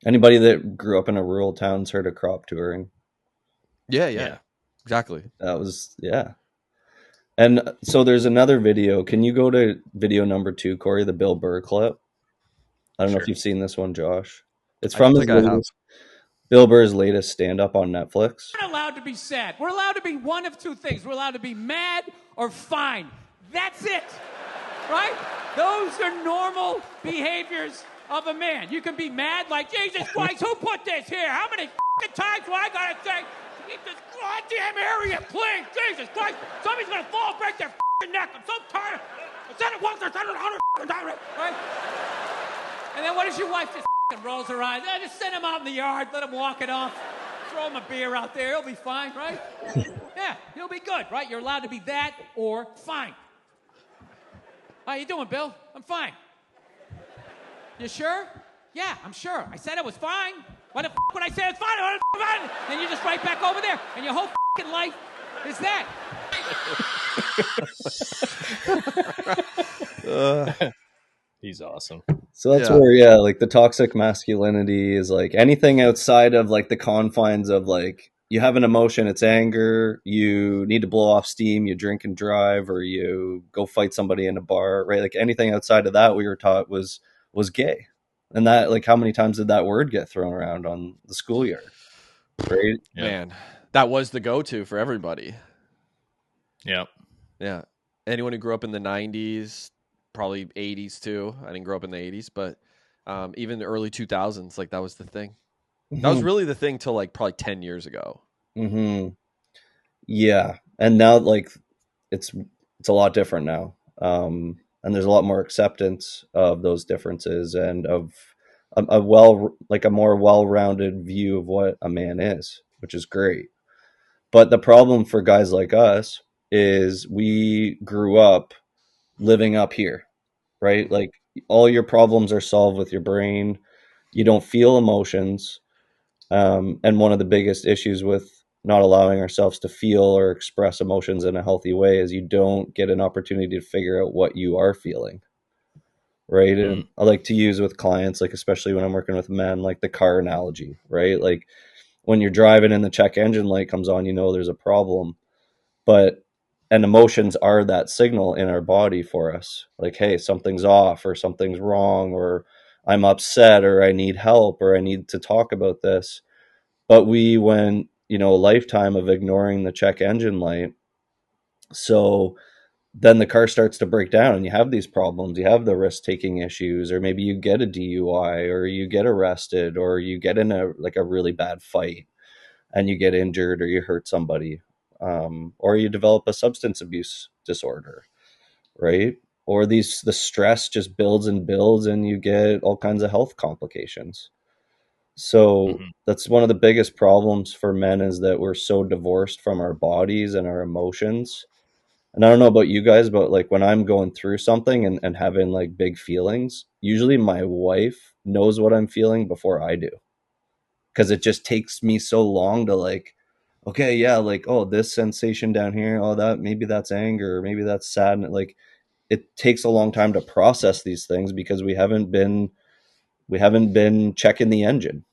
Anybody that grew up in a rural town's heard of crop touring. Yeah, exactly. That was And so there's another video. Can you go to video number 2, Corey, the Bill Burr clip? I don't know if you've seen this one, Josh. It's from Bill Burr's latest stand-up on Netflix. We're not allowed to be sad. We're allowed to be one of two things. We're allowed to be mad or fine. That's it. Right? Those are normal behaviors of a man. You can be mad like, Jesus Christ, who put this here? How many times do I gotta say, keep this goddamn area clean? Jesus Christ, somebody's gonna fall, break their neck. I'm so tired. I said it once, I said it 100 times, right? And then what does your wife just rolls her eyes? Just send him out in the yard, let him walk it off. Throw him a beer out there, he'll be fine, right? Yeah, he'll be good, right? You're allowed to be that or fine. How you doing, Bill? I'm fine. You sure? Yeah, I'm sure. I said I was fine. Why the would I say it's fine? Fine? Then you're just right back over there, and your whole life is that. He's awesome. So that's where, like the toxic masculinity is like anything outside of like the confines of like, you have an emotion, it's anger, you need to blow off steam, you drink and drive, or you go fight somebody in a bar, right? Like anything outside of that we were taught was gay. And that, like, how many times did that word get thrown around on the schoolyard? Right? Man, that was the go-to for everybody. Yeah. Yeah. Anyone who grew up in the 90s, probably 80s too. I didn't grow up in the 80s, but even the early 2000s, like that was the thing. That was really the thing till like probably 10 years ago. Yeah. And now like it's a lot different now. And there's a lot more acceptance of those differences and of a more well-rounded view of what a man is, which is great. But the problem for guys like us is we grew up living up here, right? Like all your problems are solved with your brain. You don't feel emotions. And one of the biggest issues with not allowing ourselves to feel or express emotions in a healthy way is you don't get an opportunity to figure out what you are feeling. Right. And I like to use with clients, like, especially when I'm working with men, like the car analogy, right? Like when you're driving and the check engine light comes on, there's a problem. But and emotions are that signal in our body for us, like, hey, something's off or something's wrong, or I'm upset, or I need help, or I need to talk about this. But we went, a lifetime of ignoring the check engine light. So then the car starts to break down and you have these problems. You have the risk taking issues, or maybe you get a DUI, or you get arrested, or you get in a really bad fight and you get injured, or you hurt somebody, or you develop a substance abuse disorder, right? Or the stress just builds and builds and you get all kinds of health complications. So that's one of the biggest problems for men, is that we're so divorced from our bodies and our emotions. And I don't know about you guys, but like when I'm going through something and having like big feelings, usually my wife knows what I'm feeling before I do. Because it just takes me so long to like, okay, yeah, like, oh, this sensation down here, oh, that maybe that's anger, or maybe that's sad. And like it takes a long time to process these things because we haven't been checking the engine.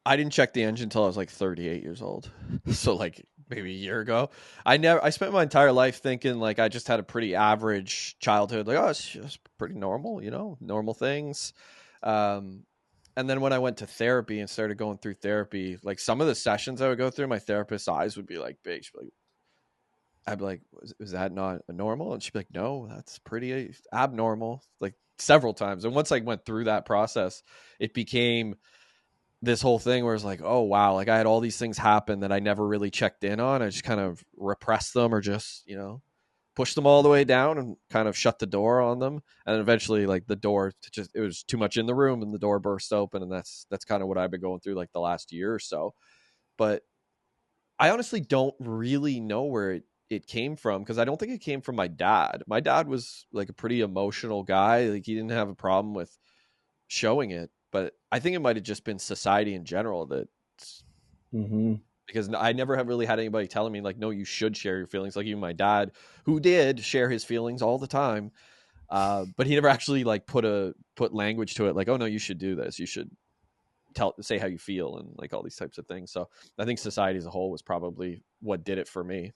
I didn't check the engine until I was like 38 years old. So like maybe a year ago. I spent my entire life thinking like I just had a pretty average childhood. Like, oh, it's just pretty normal, normal things. Um, and then when I went to therapy and started going through therapy, like some of the sessions I would go through, my therapist's eyes would be like big. She'd be like, I'd be like, is that not normal? And she'd be like, no, that's pretty abnormal. Like several times. And once I went through that process, it became this whole thing where it's like, oh wow, like I had all these things happen that I never really checked in on. I just kind of repressed them, or just pushed them all the way down and kind of shut the door on them. And eventually, like the door it was too much in the room, and the door burst open. And that's kind of what I've been going through like the last year or so. But I honestly don't really know where it came from, because I don't think it came from my dad. My dad was like a pretty emotional guy. Like he didn't have a problem with showing it, but I think it might have just been society in general that, because I never have really had anybody telling me like, no, you should share your feelings. Like even my dad, who did share his feelings all the time, but he never actually like put language to it. Like, oh no, you should do this. You should say how you feel, and like all these types of things. So I think society as a whole was probably what did it for me.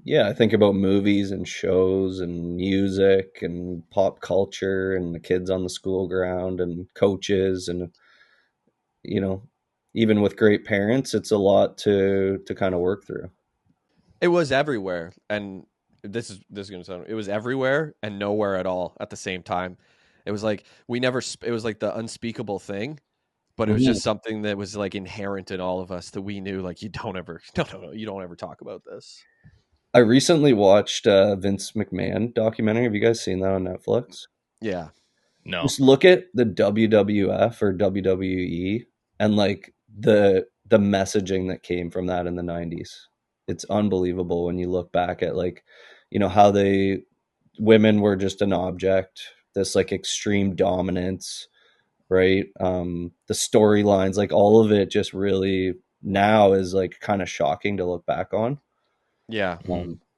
Yeah, I think about movies and shows and music and pop culture and the kids on the school ground and coaches, and you know, even with great parents, it's a lot to kind of work through. It was everywhere, and this is gonna sound. It was everywhere and nowhere at all at the same time. It was like we never. It was like the unspeakable thing, but it was just something that was like inherent in all of us that we knew. Like you don't ever, no, you don't ever talk about this. I recently watched Vince McMahon documentary. Have you guys seen that on Netflix? Yeah. No. Just look at the WWF or WWE and like the messaging that came from that in the 90s. It's unbelievable when you look back at like, how women were just an object, this like extreme dominance, right? The storylines, like all of it just really now is like kind of shocking to look back on. Yeah.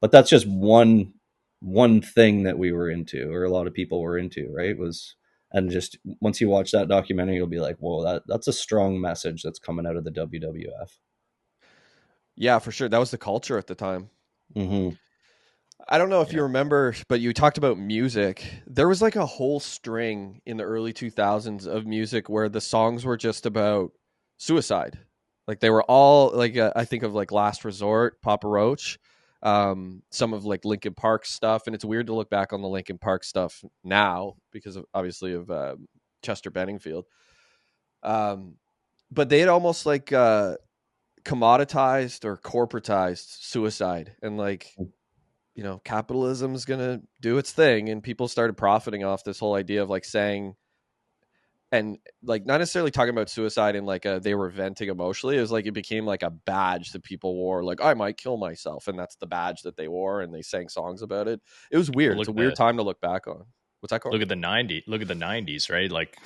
But that's just one thing that we were into, or a lot of people were into, right? And just once you watch that documentary, you'll be like, whoa, that's a strong message that's coming out of the WWF. Yeah, for sure. That was the culture at the time. Mm-hmm. I don't know if you remember, but you talked about music. There was like a whole string in the early 2000s of music where the songs were just about suicide. Like they were all like, I think of like Last Resort, Papa Roach, some of like Linkin Park stuff. And it's weird to look back on the Linkin Park stuff now because of obviously of Chester Benningfield. But they had almost like commoditized or corporatized suicide, and like capitalism's gonna do its thing, and people started profiting off this whole idea of like saying, and like not necessarily talking about suicide and like they were venting emotionally. It was like it became like a badge that people wore, like I might kill myself, and that's the badge that they wore, and they sang songs about it. It was weird. Well, It's a weird time to look back on. What's that called? Look at the 90s. Look at the 90s, right? Like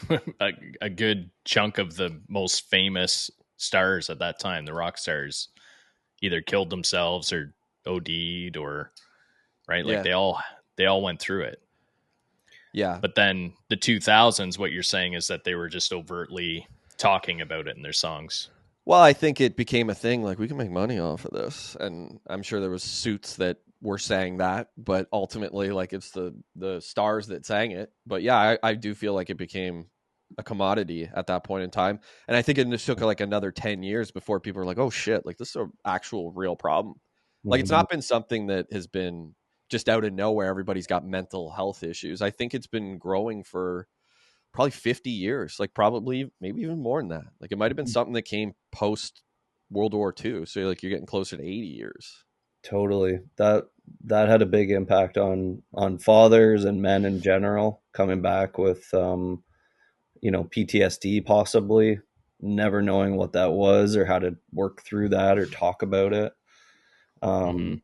a good chunk of the most famous stars at that time, the rock stars, either killed themselves or OD'd, or right, like they all went through it. Yeah. But then the 2000s, what you're saying is that they were just overtly talking about it in their songs. Well, I think it became a thing, like we can make money off of this, and I'm sure there was suits that were saying that, but ultimately, like it's the stars that sang it. But yeah, I do feel like it became a commodity at that point in time, and I think it just took like another 10 years before people were like, oh shit, like this is an actual real problem. Like it's not been something that has been just out of nowhere. Everybody's got mental health issues. I think it's been growing for probably 50 years, like probably maybe even more than that. Like it might have been something that came post World War II. So like you're getting closer to 80 years. Totally. That had a big impact on fathers and men in general, coming back with PTSD, possibly never knowing what that was or how to work through that or talk about it. And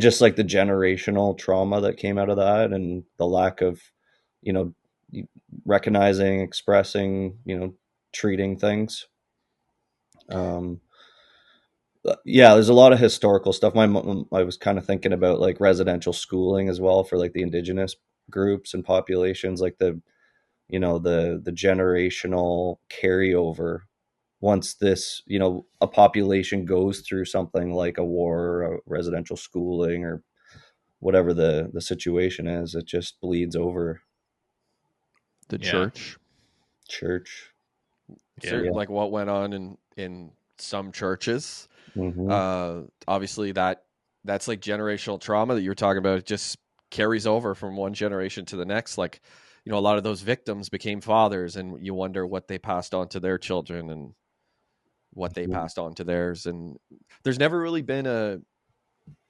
just like the generational trauma that came out of that, and the lack of, recognizing, expressing, treating things. Yeah, there's a lot of historical stuff. I was kind of thinking about like residential schooling as well for like the indigenous groups and populations, like the generational carryover. Once this, a population goes through something like a war or a residential schooling or whatever the situation is, it just bleeds over. The church. Like what went on in some churches. Obviously that's like generational trauma that you were talking about. It just carries over from one generation to the next. Like, a lot of those victims became fathers, and you wonder what they passed on to their children and what they passed on to theirs. And there's never really been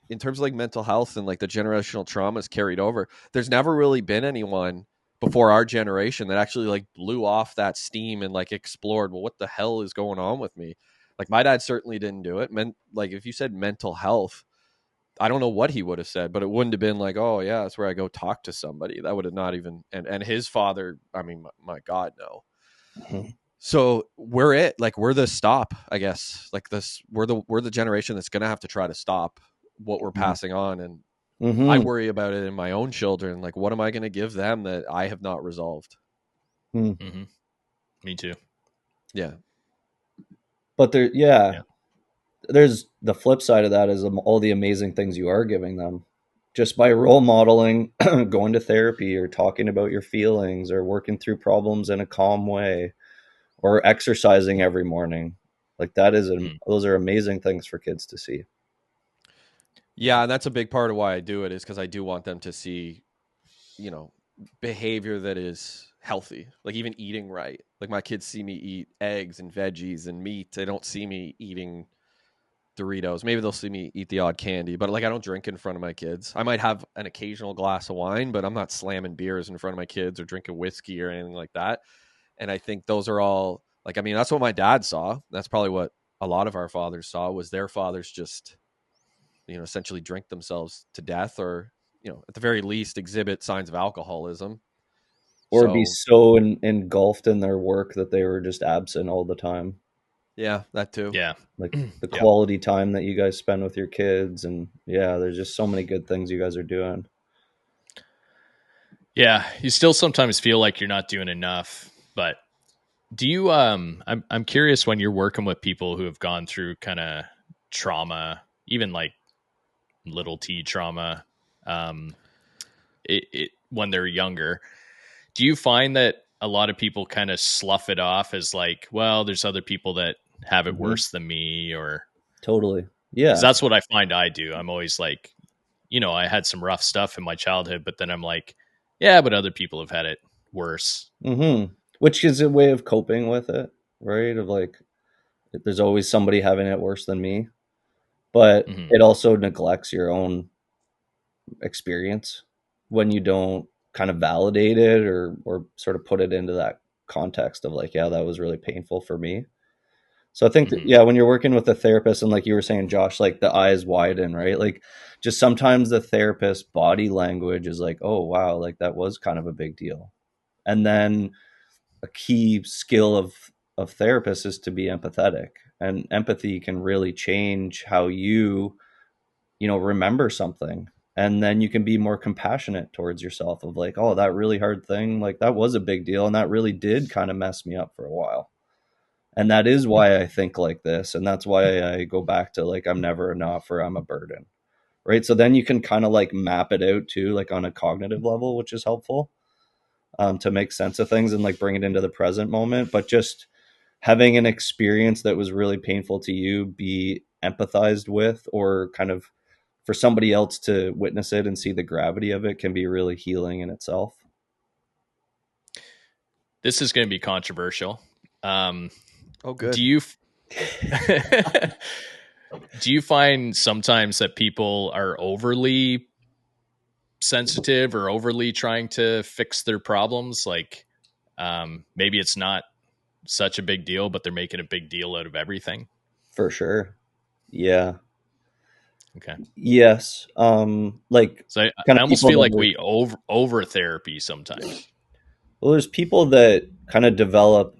in terms of like mental health and like the generational traumas carried over, there's never really been anyone before our generation that actually like blew off that steam and like explored, well, what the hell is going on with me? Like my dad certainly didn't do it. Like if you said mental health, I don't know what he would have said, but it wouldn't have been like, oh yeah, that's where I go talk to somebody. That would have not even, and his father, I mean, my God, no. So we're the stop, I guess. Like this, we're the generation that's going to have to try to stop what we're passing on. And I worry about it in my own children. Like, what am I going to give them that I have not resolved? Me too. Yeah. But there's the flip side of that is all the amazing things you are giving them just by role modeling, going to therapy or talking about your feelings or working through problems in a calm way or exercising every morning. Like that is, those are amazing things for kids to see. Yeah. And that's a big part of why I do it, is because I do want them to see, behavior that is healthy, like even eating right. Like my kids see me eat eggs and veggies and meat. They don't see me eating Doritos. Maybe they'll see me eat the odd candy, but like I don't drink in front of my kids. I might have an occasional glass of wine, but I'm not slamming beers in front of my kids or drinking whiskey or anything like that. And I think those are all like, I mean, that's what my dad saw. That's probably what a lot of our fathers saw, was their fathers just, essentially drink themselves to death, or, at the very least exhibit signs of alcoholism. Or be so engulfed in their work that they were just absent all the time. Yeah, that too. Yeah. Like the quality time that you guys spend with your kids. And there's just so many good things you guys are doing. Yeah. You still sometimes feel like you're not doing enough, but do you, I'm curious, when you're working with people who have gone through kind of trauma, even like little T trauma, when they're younger, do you find that a lot of people kind of slough it off as like, well, there's other people that have it worse than me? Or totally. Yeah. 'Cause that's what I find I do. I'm always like, I had some rough stuff in my childhood, but then I'm like, yeah, but other people have had it worse. Which is a way of coping with it, right? Of like, there's always somebody having it worse than me, but it also neglects your own experience when you don't kind of validate it or sort of put it into that context of like, yeah, that was really painful for me. So I think that, yeah, when you're working with a therapist and like you were saying, Josh, like the eyes widen, right? Like just sometimes the therapist body language is like, oh, wow, like that was kind of a big deal. And then a key skill of therapists is to be empathetic, and empathy can really change how you remember something. And then you can be more compassionate towards yourself of like, oh, that really hard thing, like that was a big deal. And that really did kind of mess me up for a while. And that is why I think like this. And that's why I go back to like, I'm never enough or I'm a burden. Right. So then you can kind of like map it out too, like on a cognitive level, which is helpful to make sense of things and like bring it into the present moment. But just having an experience that was really painful to you be empathized with, or kind of for somebody else to witness it and see the gravity of it, can be really healing in itself. This is going to be controversial. Oh, good. Do you do you find sometimes that people are overly sensitive or overly trying to fix their problems? Like maybe it's not such a big deal, but they're making a big deal out of everything. For sure. Yeah. Okay. Yes. Like, So I kind of almost people feel like that we over therapy sometimes. well, there's people that kind of develop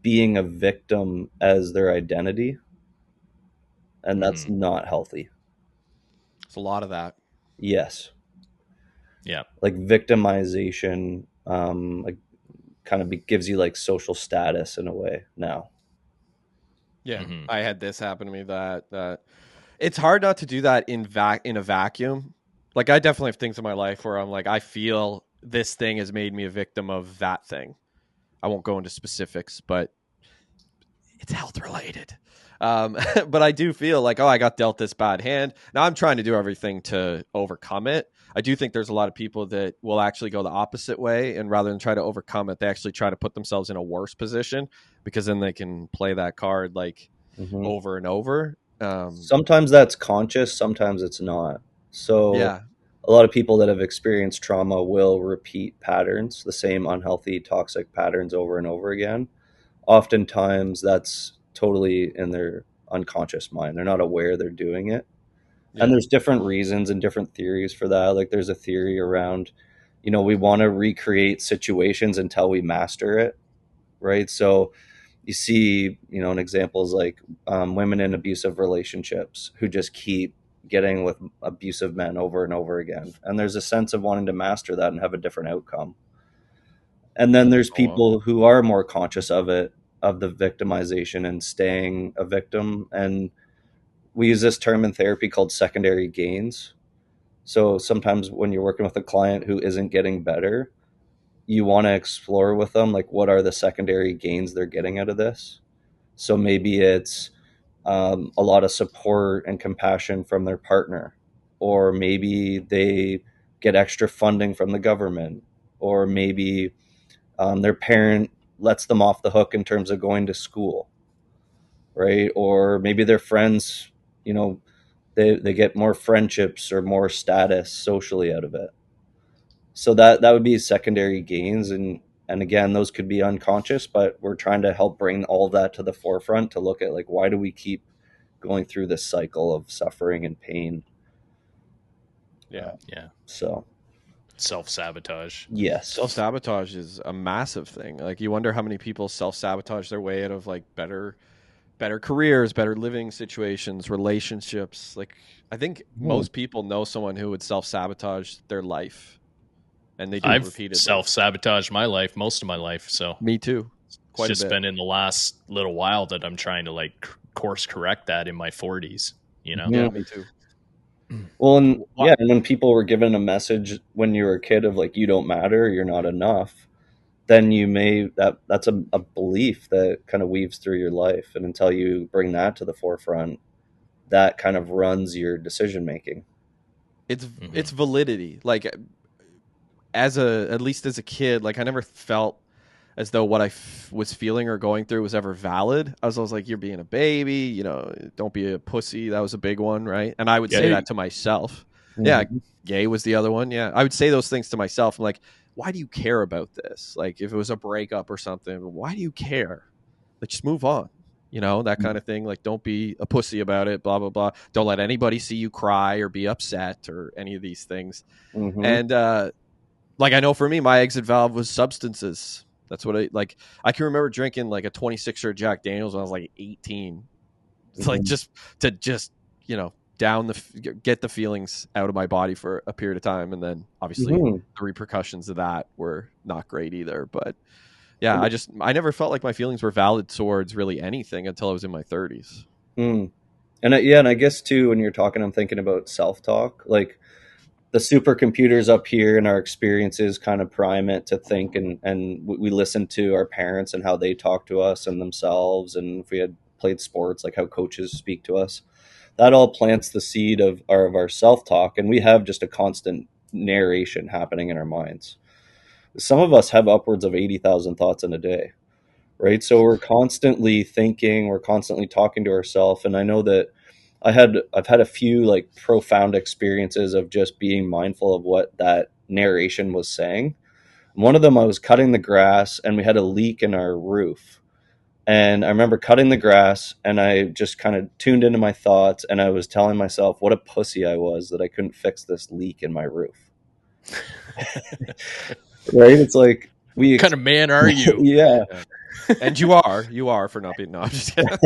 being a victim as their identity, and that's not healthy. It's a lot of that. Yes. Yeah. Like victimization, like kind of gives you like social status in a way now. Yeah, I had this happen to me that it's hard not to do that in a vacuum. Like I definitely have things in my life where I'm like, I feel this thing has made me a victim of that thing. I won't go into specifics, but it's health related. But I do feel like, oh, I got dealt this bad hand. Now I'm trying to do everything to overcome it. I do think there's a lot of people that will actually go the opposite way, and rather than try to overcome it, they actually try to put themselves in a worse position, because then they can play that card like over and over. Sometimes that's conscious, sometimes it's not. So Yeah. a lot of people that have experienced trauma will repeat patterns, the same unhealthy, toxic patterns over and over again. Oftentimes that's totally in their unconscious mind. They're not aware they're doing it. Yeah. And there's different reasons and different theories for that. Like there's a theory around, we want to recreate situations until we master it, right? So you see, an example is like women in abusive relationships who just keep getting with abusive men over and over again. And there's a sense of wanting to master that and have a different outcome. And then there's people who are more conscious of it, of the victimization and staying a victim. And we use this term in therapy called secondary gains. So sometimes when you're working with a client who isn't getting better, you want to explore with them, like, what are the secondary gains they're getting out of this? So maybe it's a lot of support and compassion from their partner, or maybe they get extra funding from the government, or maybe their parent lets them off the hook in terms of going to school, right? Or maybe their friends, they get more friendships or more status socially out of it. So that would be secondary gains. And again, those could be unconscious, but we're trying to help bring all of that to the forefront to look at, like, why do we keep going through this cycle of suffering and pain? Yeah. So Self-sabotage. yes. Self-sabotage is a massive thing. Like you wonder how many people self-sabotage their way out of like better careers, better living situations, relationships. Like I think most people know someone who would self-sabotage their life, and they do it repeatedly. Self-sabotaged my life, most of my life. So me too. It's just been in the last little while that I'm trying to like course correct that in my 40s, Yeah, me too. Well, and when people were given a message when you were a kid of like, you don't matter, you're not enough, then you may that's a belief that kind of weaves through your life, and until you bring that to the forefront, that kind of runs your decision making. It's validity. Like at least as a kid, like I never felt as though what I was feeling or going through was ever valid. I was always like, you're being a baby, don't be a pussy. That was a big one, right? And I would say that to myself. Yeah, gay was the other one. Yeah, I would say those things to myself. I'm like, why do you care about this? Like, if it was a breakup or something, why do you care? Like, just move on. That kind of thing. Like, don't be a pussy about it. Blah blah blah. Don't let anybody see you cry or be upset or any of these things. And like, I know for me, my exit valve was substances. That's what I can remember drinking like a 26er Jack Daniels when I was like 18. It's like just to get the feelings out of my body for a period of time, and then obviously the repercussions of that were not great either. But yeah, I never felt like my feelings were valid towards really anything until I was in my 30s. And I guess too, when you're talking, I'm thinking about self-talk, like the supercomputers up here and our experiences kind of prime it to think, and we listen to our parents and how they talk to us and themselves, and if we had played sports, like how coaches speak to us, that all plants the seed of our self-talk, and we have just a constant narration happening in our minds. Some of us have upwards of 80,000 thoughts in a day, right? So we're constantly thinking, we're constantly talking to ourselves. And I know that I've had a few like profound experiences of just being mindful of what that narration was saying. One of them, I was cutting the grass and we had a leak in our roof. And I remember cutting the grass and I just kind of tuned into my thoughts, and I was telling myself what a pussy I was that I couldn't fix this leak in my roof. Right? It's like, what kind of man are you? Yeah. And you are for not being, no, I'm just kidding.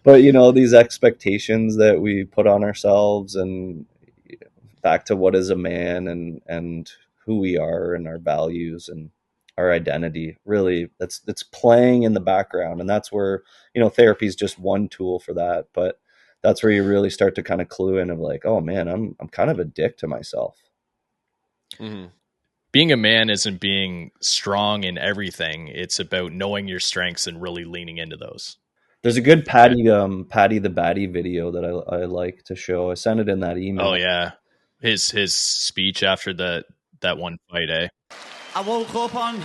But these expectations that we put on ourselves, and back to what is a man, and who we are and our values and our identity, really it's playing in the background. And that's where therapy is just one tool for that, but that's where you really start to kind of clue in of like, oh man, I'm kind of a dick to myself. Being a man isn't being strong in everything. It's about knowing your strengths and really leaning into those. There's a good Patty the Batty video that I like to show. I sent it in that email. Oh yeah, his speech after that one fight. I woke up on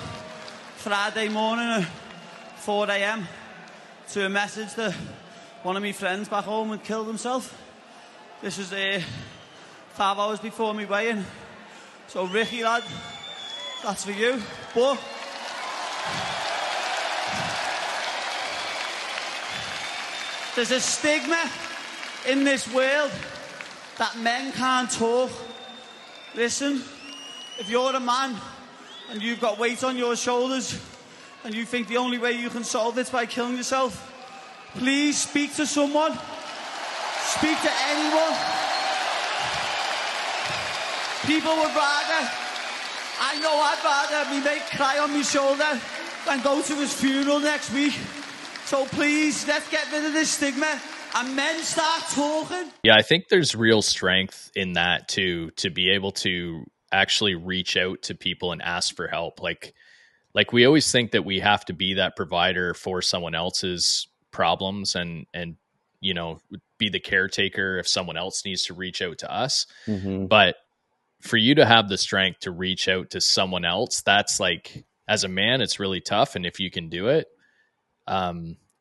Friday morning at 4 a.m. to a message that one of my friends back home had killed himself. This was 5 hours before my weigh-in. So Ricky, lad, that's for you. But there's a stigma in this world that men can't talk. Listen, if you're a man and you've got weight on your shoulders and you think the only way you can solve it is by killing yourself, please speak to someone. Speak to anyone. People would rather, I know I'd rather me mate cry on my shoulder than go to his funeral next week. So please, let's get rid of this stigma and men start talking. Yeah, I think there's real strength in that too, to be able to actually reach out to people and ask for help. Like we always think that we have to be that provider for someone else's problems and be the caretaker if someone else needs to reach out to us. But for you to have the strength to reach out to someone else, that's like, as a man, it's really tough. And if you can do it,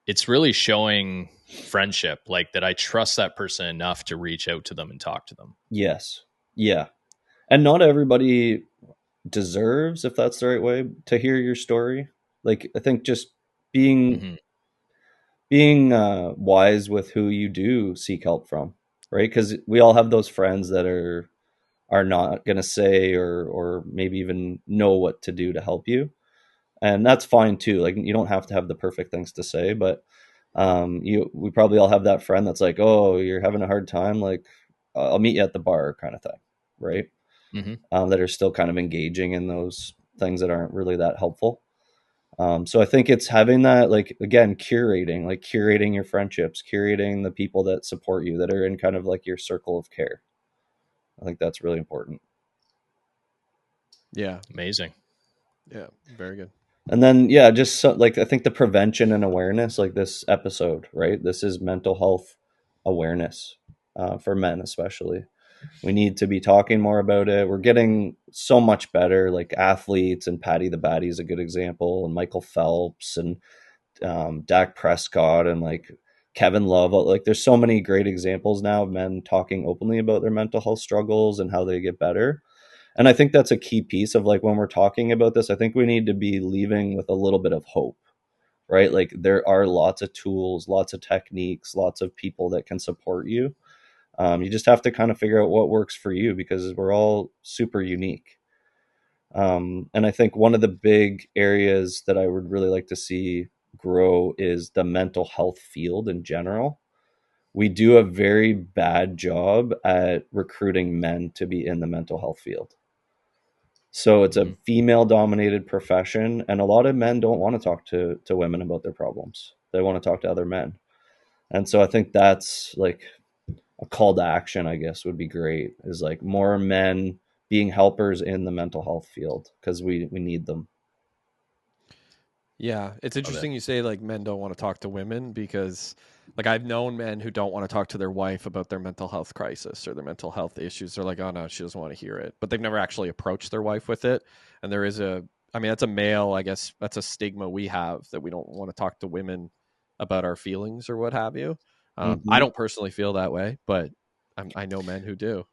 it's really showing friendship, like that I trust that person enough to reach out to them and talk to them. Yes. Yeah. And not everybody deserves, if that's the right way, to hear your story. Like, I think just being wise with who you do seek help from, right? Because we all have those friends that are not going to say or maybe even know what to do to help you. And that's fine too. Like, you don't have to have the perfect things to say, but we probably all have that friend that's like, oh, you're having a hard time. Like, I'll meet you at the bar kind of thing. Right. That are still kind of engaging in those things that aren't really that helpful. So I think it's having that, like, again, curating your friendships, curating the people that support you, that are in kind of like your circle of care. I think that's really important. Yeah. Amazing. Yeah. Very good. And then, yeah, just like, I think the prevention and awareness, like this episode, right? This is mental health awareness for men, especially. We need to be talking more about it. We're getting so much better, like athletes, and Patty the Batty is a good example, and Michael Phelps and Dak Prescott, and like Kevin Love. Like, there's so many great examples now of men talking openly about their mental health struggles and how they get better. And I think that's a key piece of, like, when we're talking about this, I think we need to be leaving with a little bit of hope, right? Like, there are lots of tools, lots of techniques, lots of people that can support you. You just have to kind of figure out what works for you, because we're all super unique. And I think one of the big areas that I would really like to see grow is the mental health field in general. We do a very bad job at recruiting men to be in the mental health field. So it's a female dominated profession, and a lot of men don't want to talk to women about their problems. They want to talk to other men. And so I think that's like a call to action, I guess, would be great, is like more men being helpers in the mental health field, because we need them. Yeah, it's interesting you say like men don't want to talk to women, because like I've known men who don't want to talk to their wife about their mental health crisis or their mental health issues. They're like, oh no, she doesn't want to hear it. But they've never actually approached their wife with it. And there is that's a male, I guess that's a stigma we have, that we don't want to talk to women about our feelings or what have you. I don't personally feel that way, but I know men who do.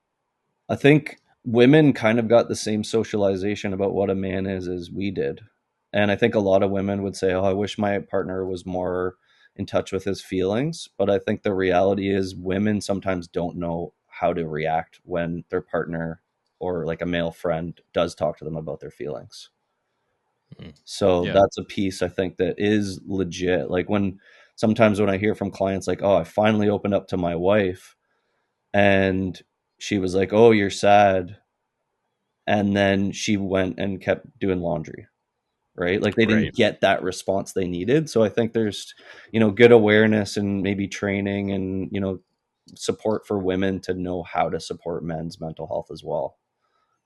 I think women kind of got the same socialization about what a man is as we did. And I think a lot of women would say, oh, I wish my partner was more in touch with his feelings. But I think the reality is women sometimes don't know how to react when their partner or like a male friend does talk to them about their feelings. So that's a piece I think that is legit. Like, sometimes when I hear from clients like, oh, I finally opened up to my wife and she was like, oh, you're sad. And then she went and kept doing laundry. Right? Like, they didn't get that response they needed. So I think there's, good awareness and maybe training and, support for women to know how to support men's mental health as well.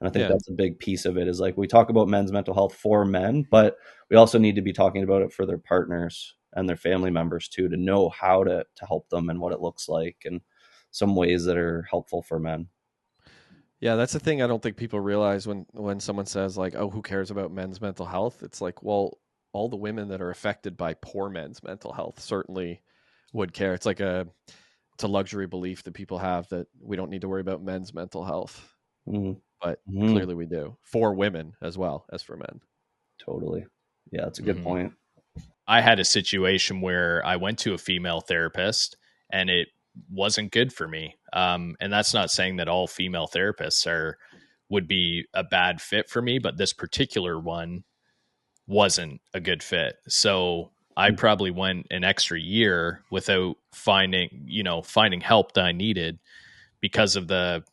And I think that's a big piece of it, is like, we talk about men's mental health for men, but we also need to be talking about it for their partners and their family members too, to know how to help them and what it looks like, and some ways that are helpful for men. Yeah, that's the thing I don't think people realize when someone says like, oh, who cares about men's mental health? It's like, well, all the women that are affected by poor men's mental health certainly would care. It's a luxury belief that people have, that we don't need to worry about men's mental health. But clearly we do, for women as well as for men. Totally. Yeah, that's a good point. I had a situation where I went to a female therapist and it wasn't good for me. And that's not saying that all female therapists would be a bad fit for me, but this particular one wasn't a good fit. So I probably went an extra year without finding help that I needed, because of the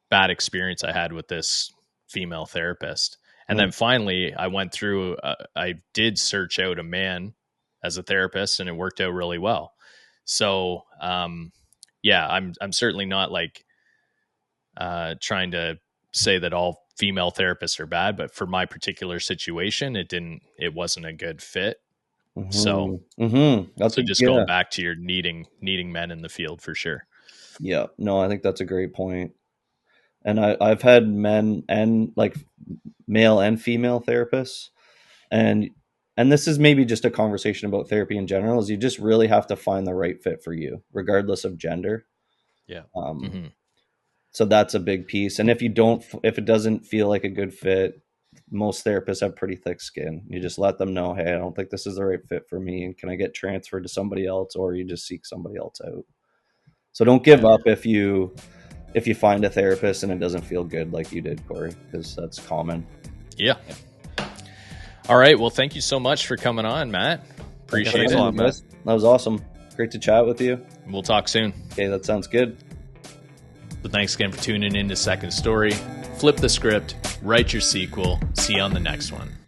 bad experience I had with this female therapist. And then finally I went through, I did search out a man as a therapist, and it worked out really well. So, I'm certainly not like trying to say that all female therapists are bad, but for my particular situation, it wasn't a good fit. So, just going back to your needing men in the field for sure. Yeah, no, I think that's a great point. And I've had men and like male and female therapists, and this is maybe just a conversation about therapy in general, is you just really have to find the right fit for you, regardless of gender. Yeah. So that's a big piece. And if it doesn't feel like a good fit, most therapists have pretty thick skin. You just let them know, hey, I don't think this is the right fit for me, and can I get transferred to somebody else, or you just seek somebody else out. So don't give up if you find a therapist and it doesn't feel good, like you did, Corey, because that's common. Yeah. All right. Well, thank you so much for coming on, Matt. Appreciate it. That was awesome. Great to chat with you. We'll talk soon. Okay, that sounds good. So thanks again for tuning in to Second Story. Flip the script, write your sequel. See you on the next one.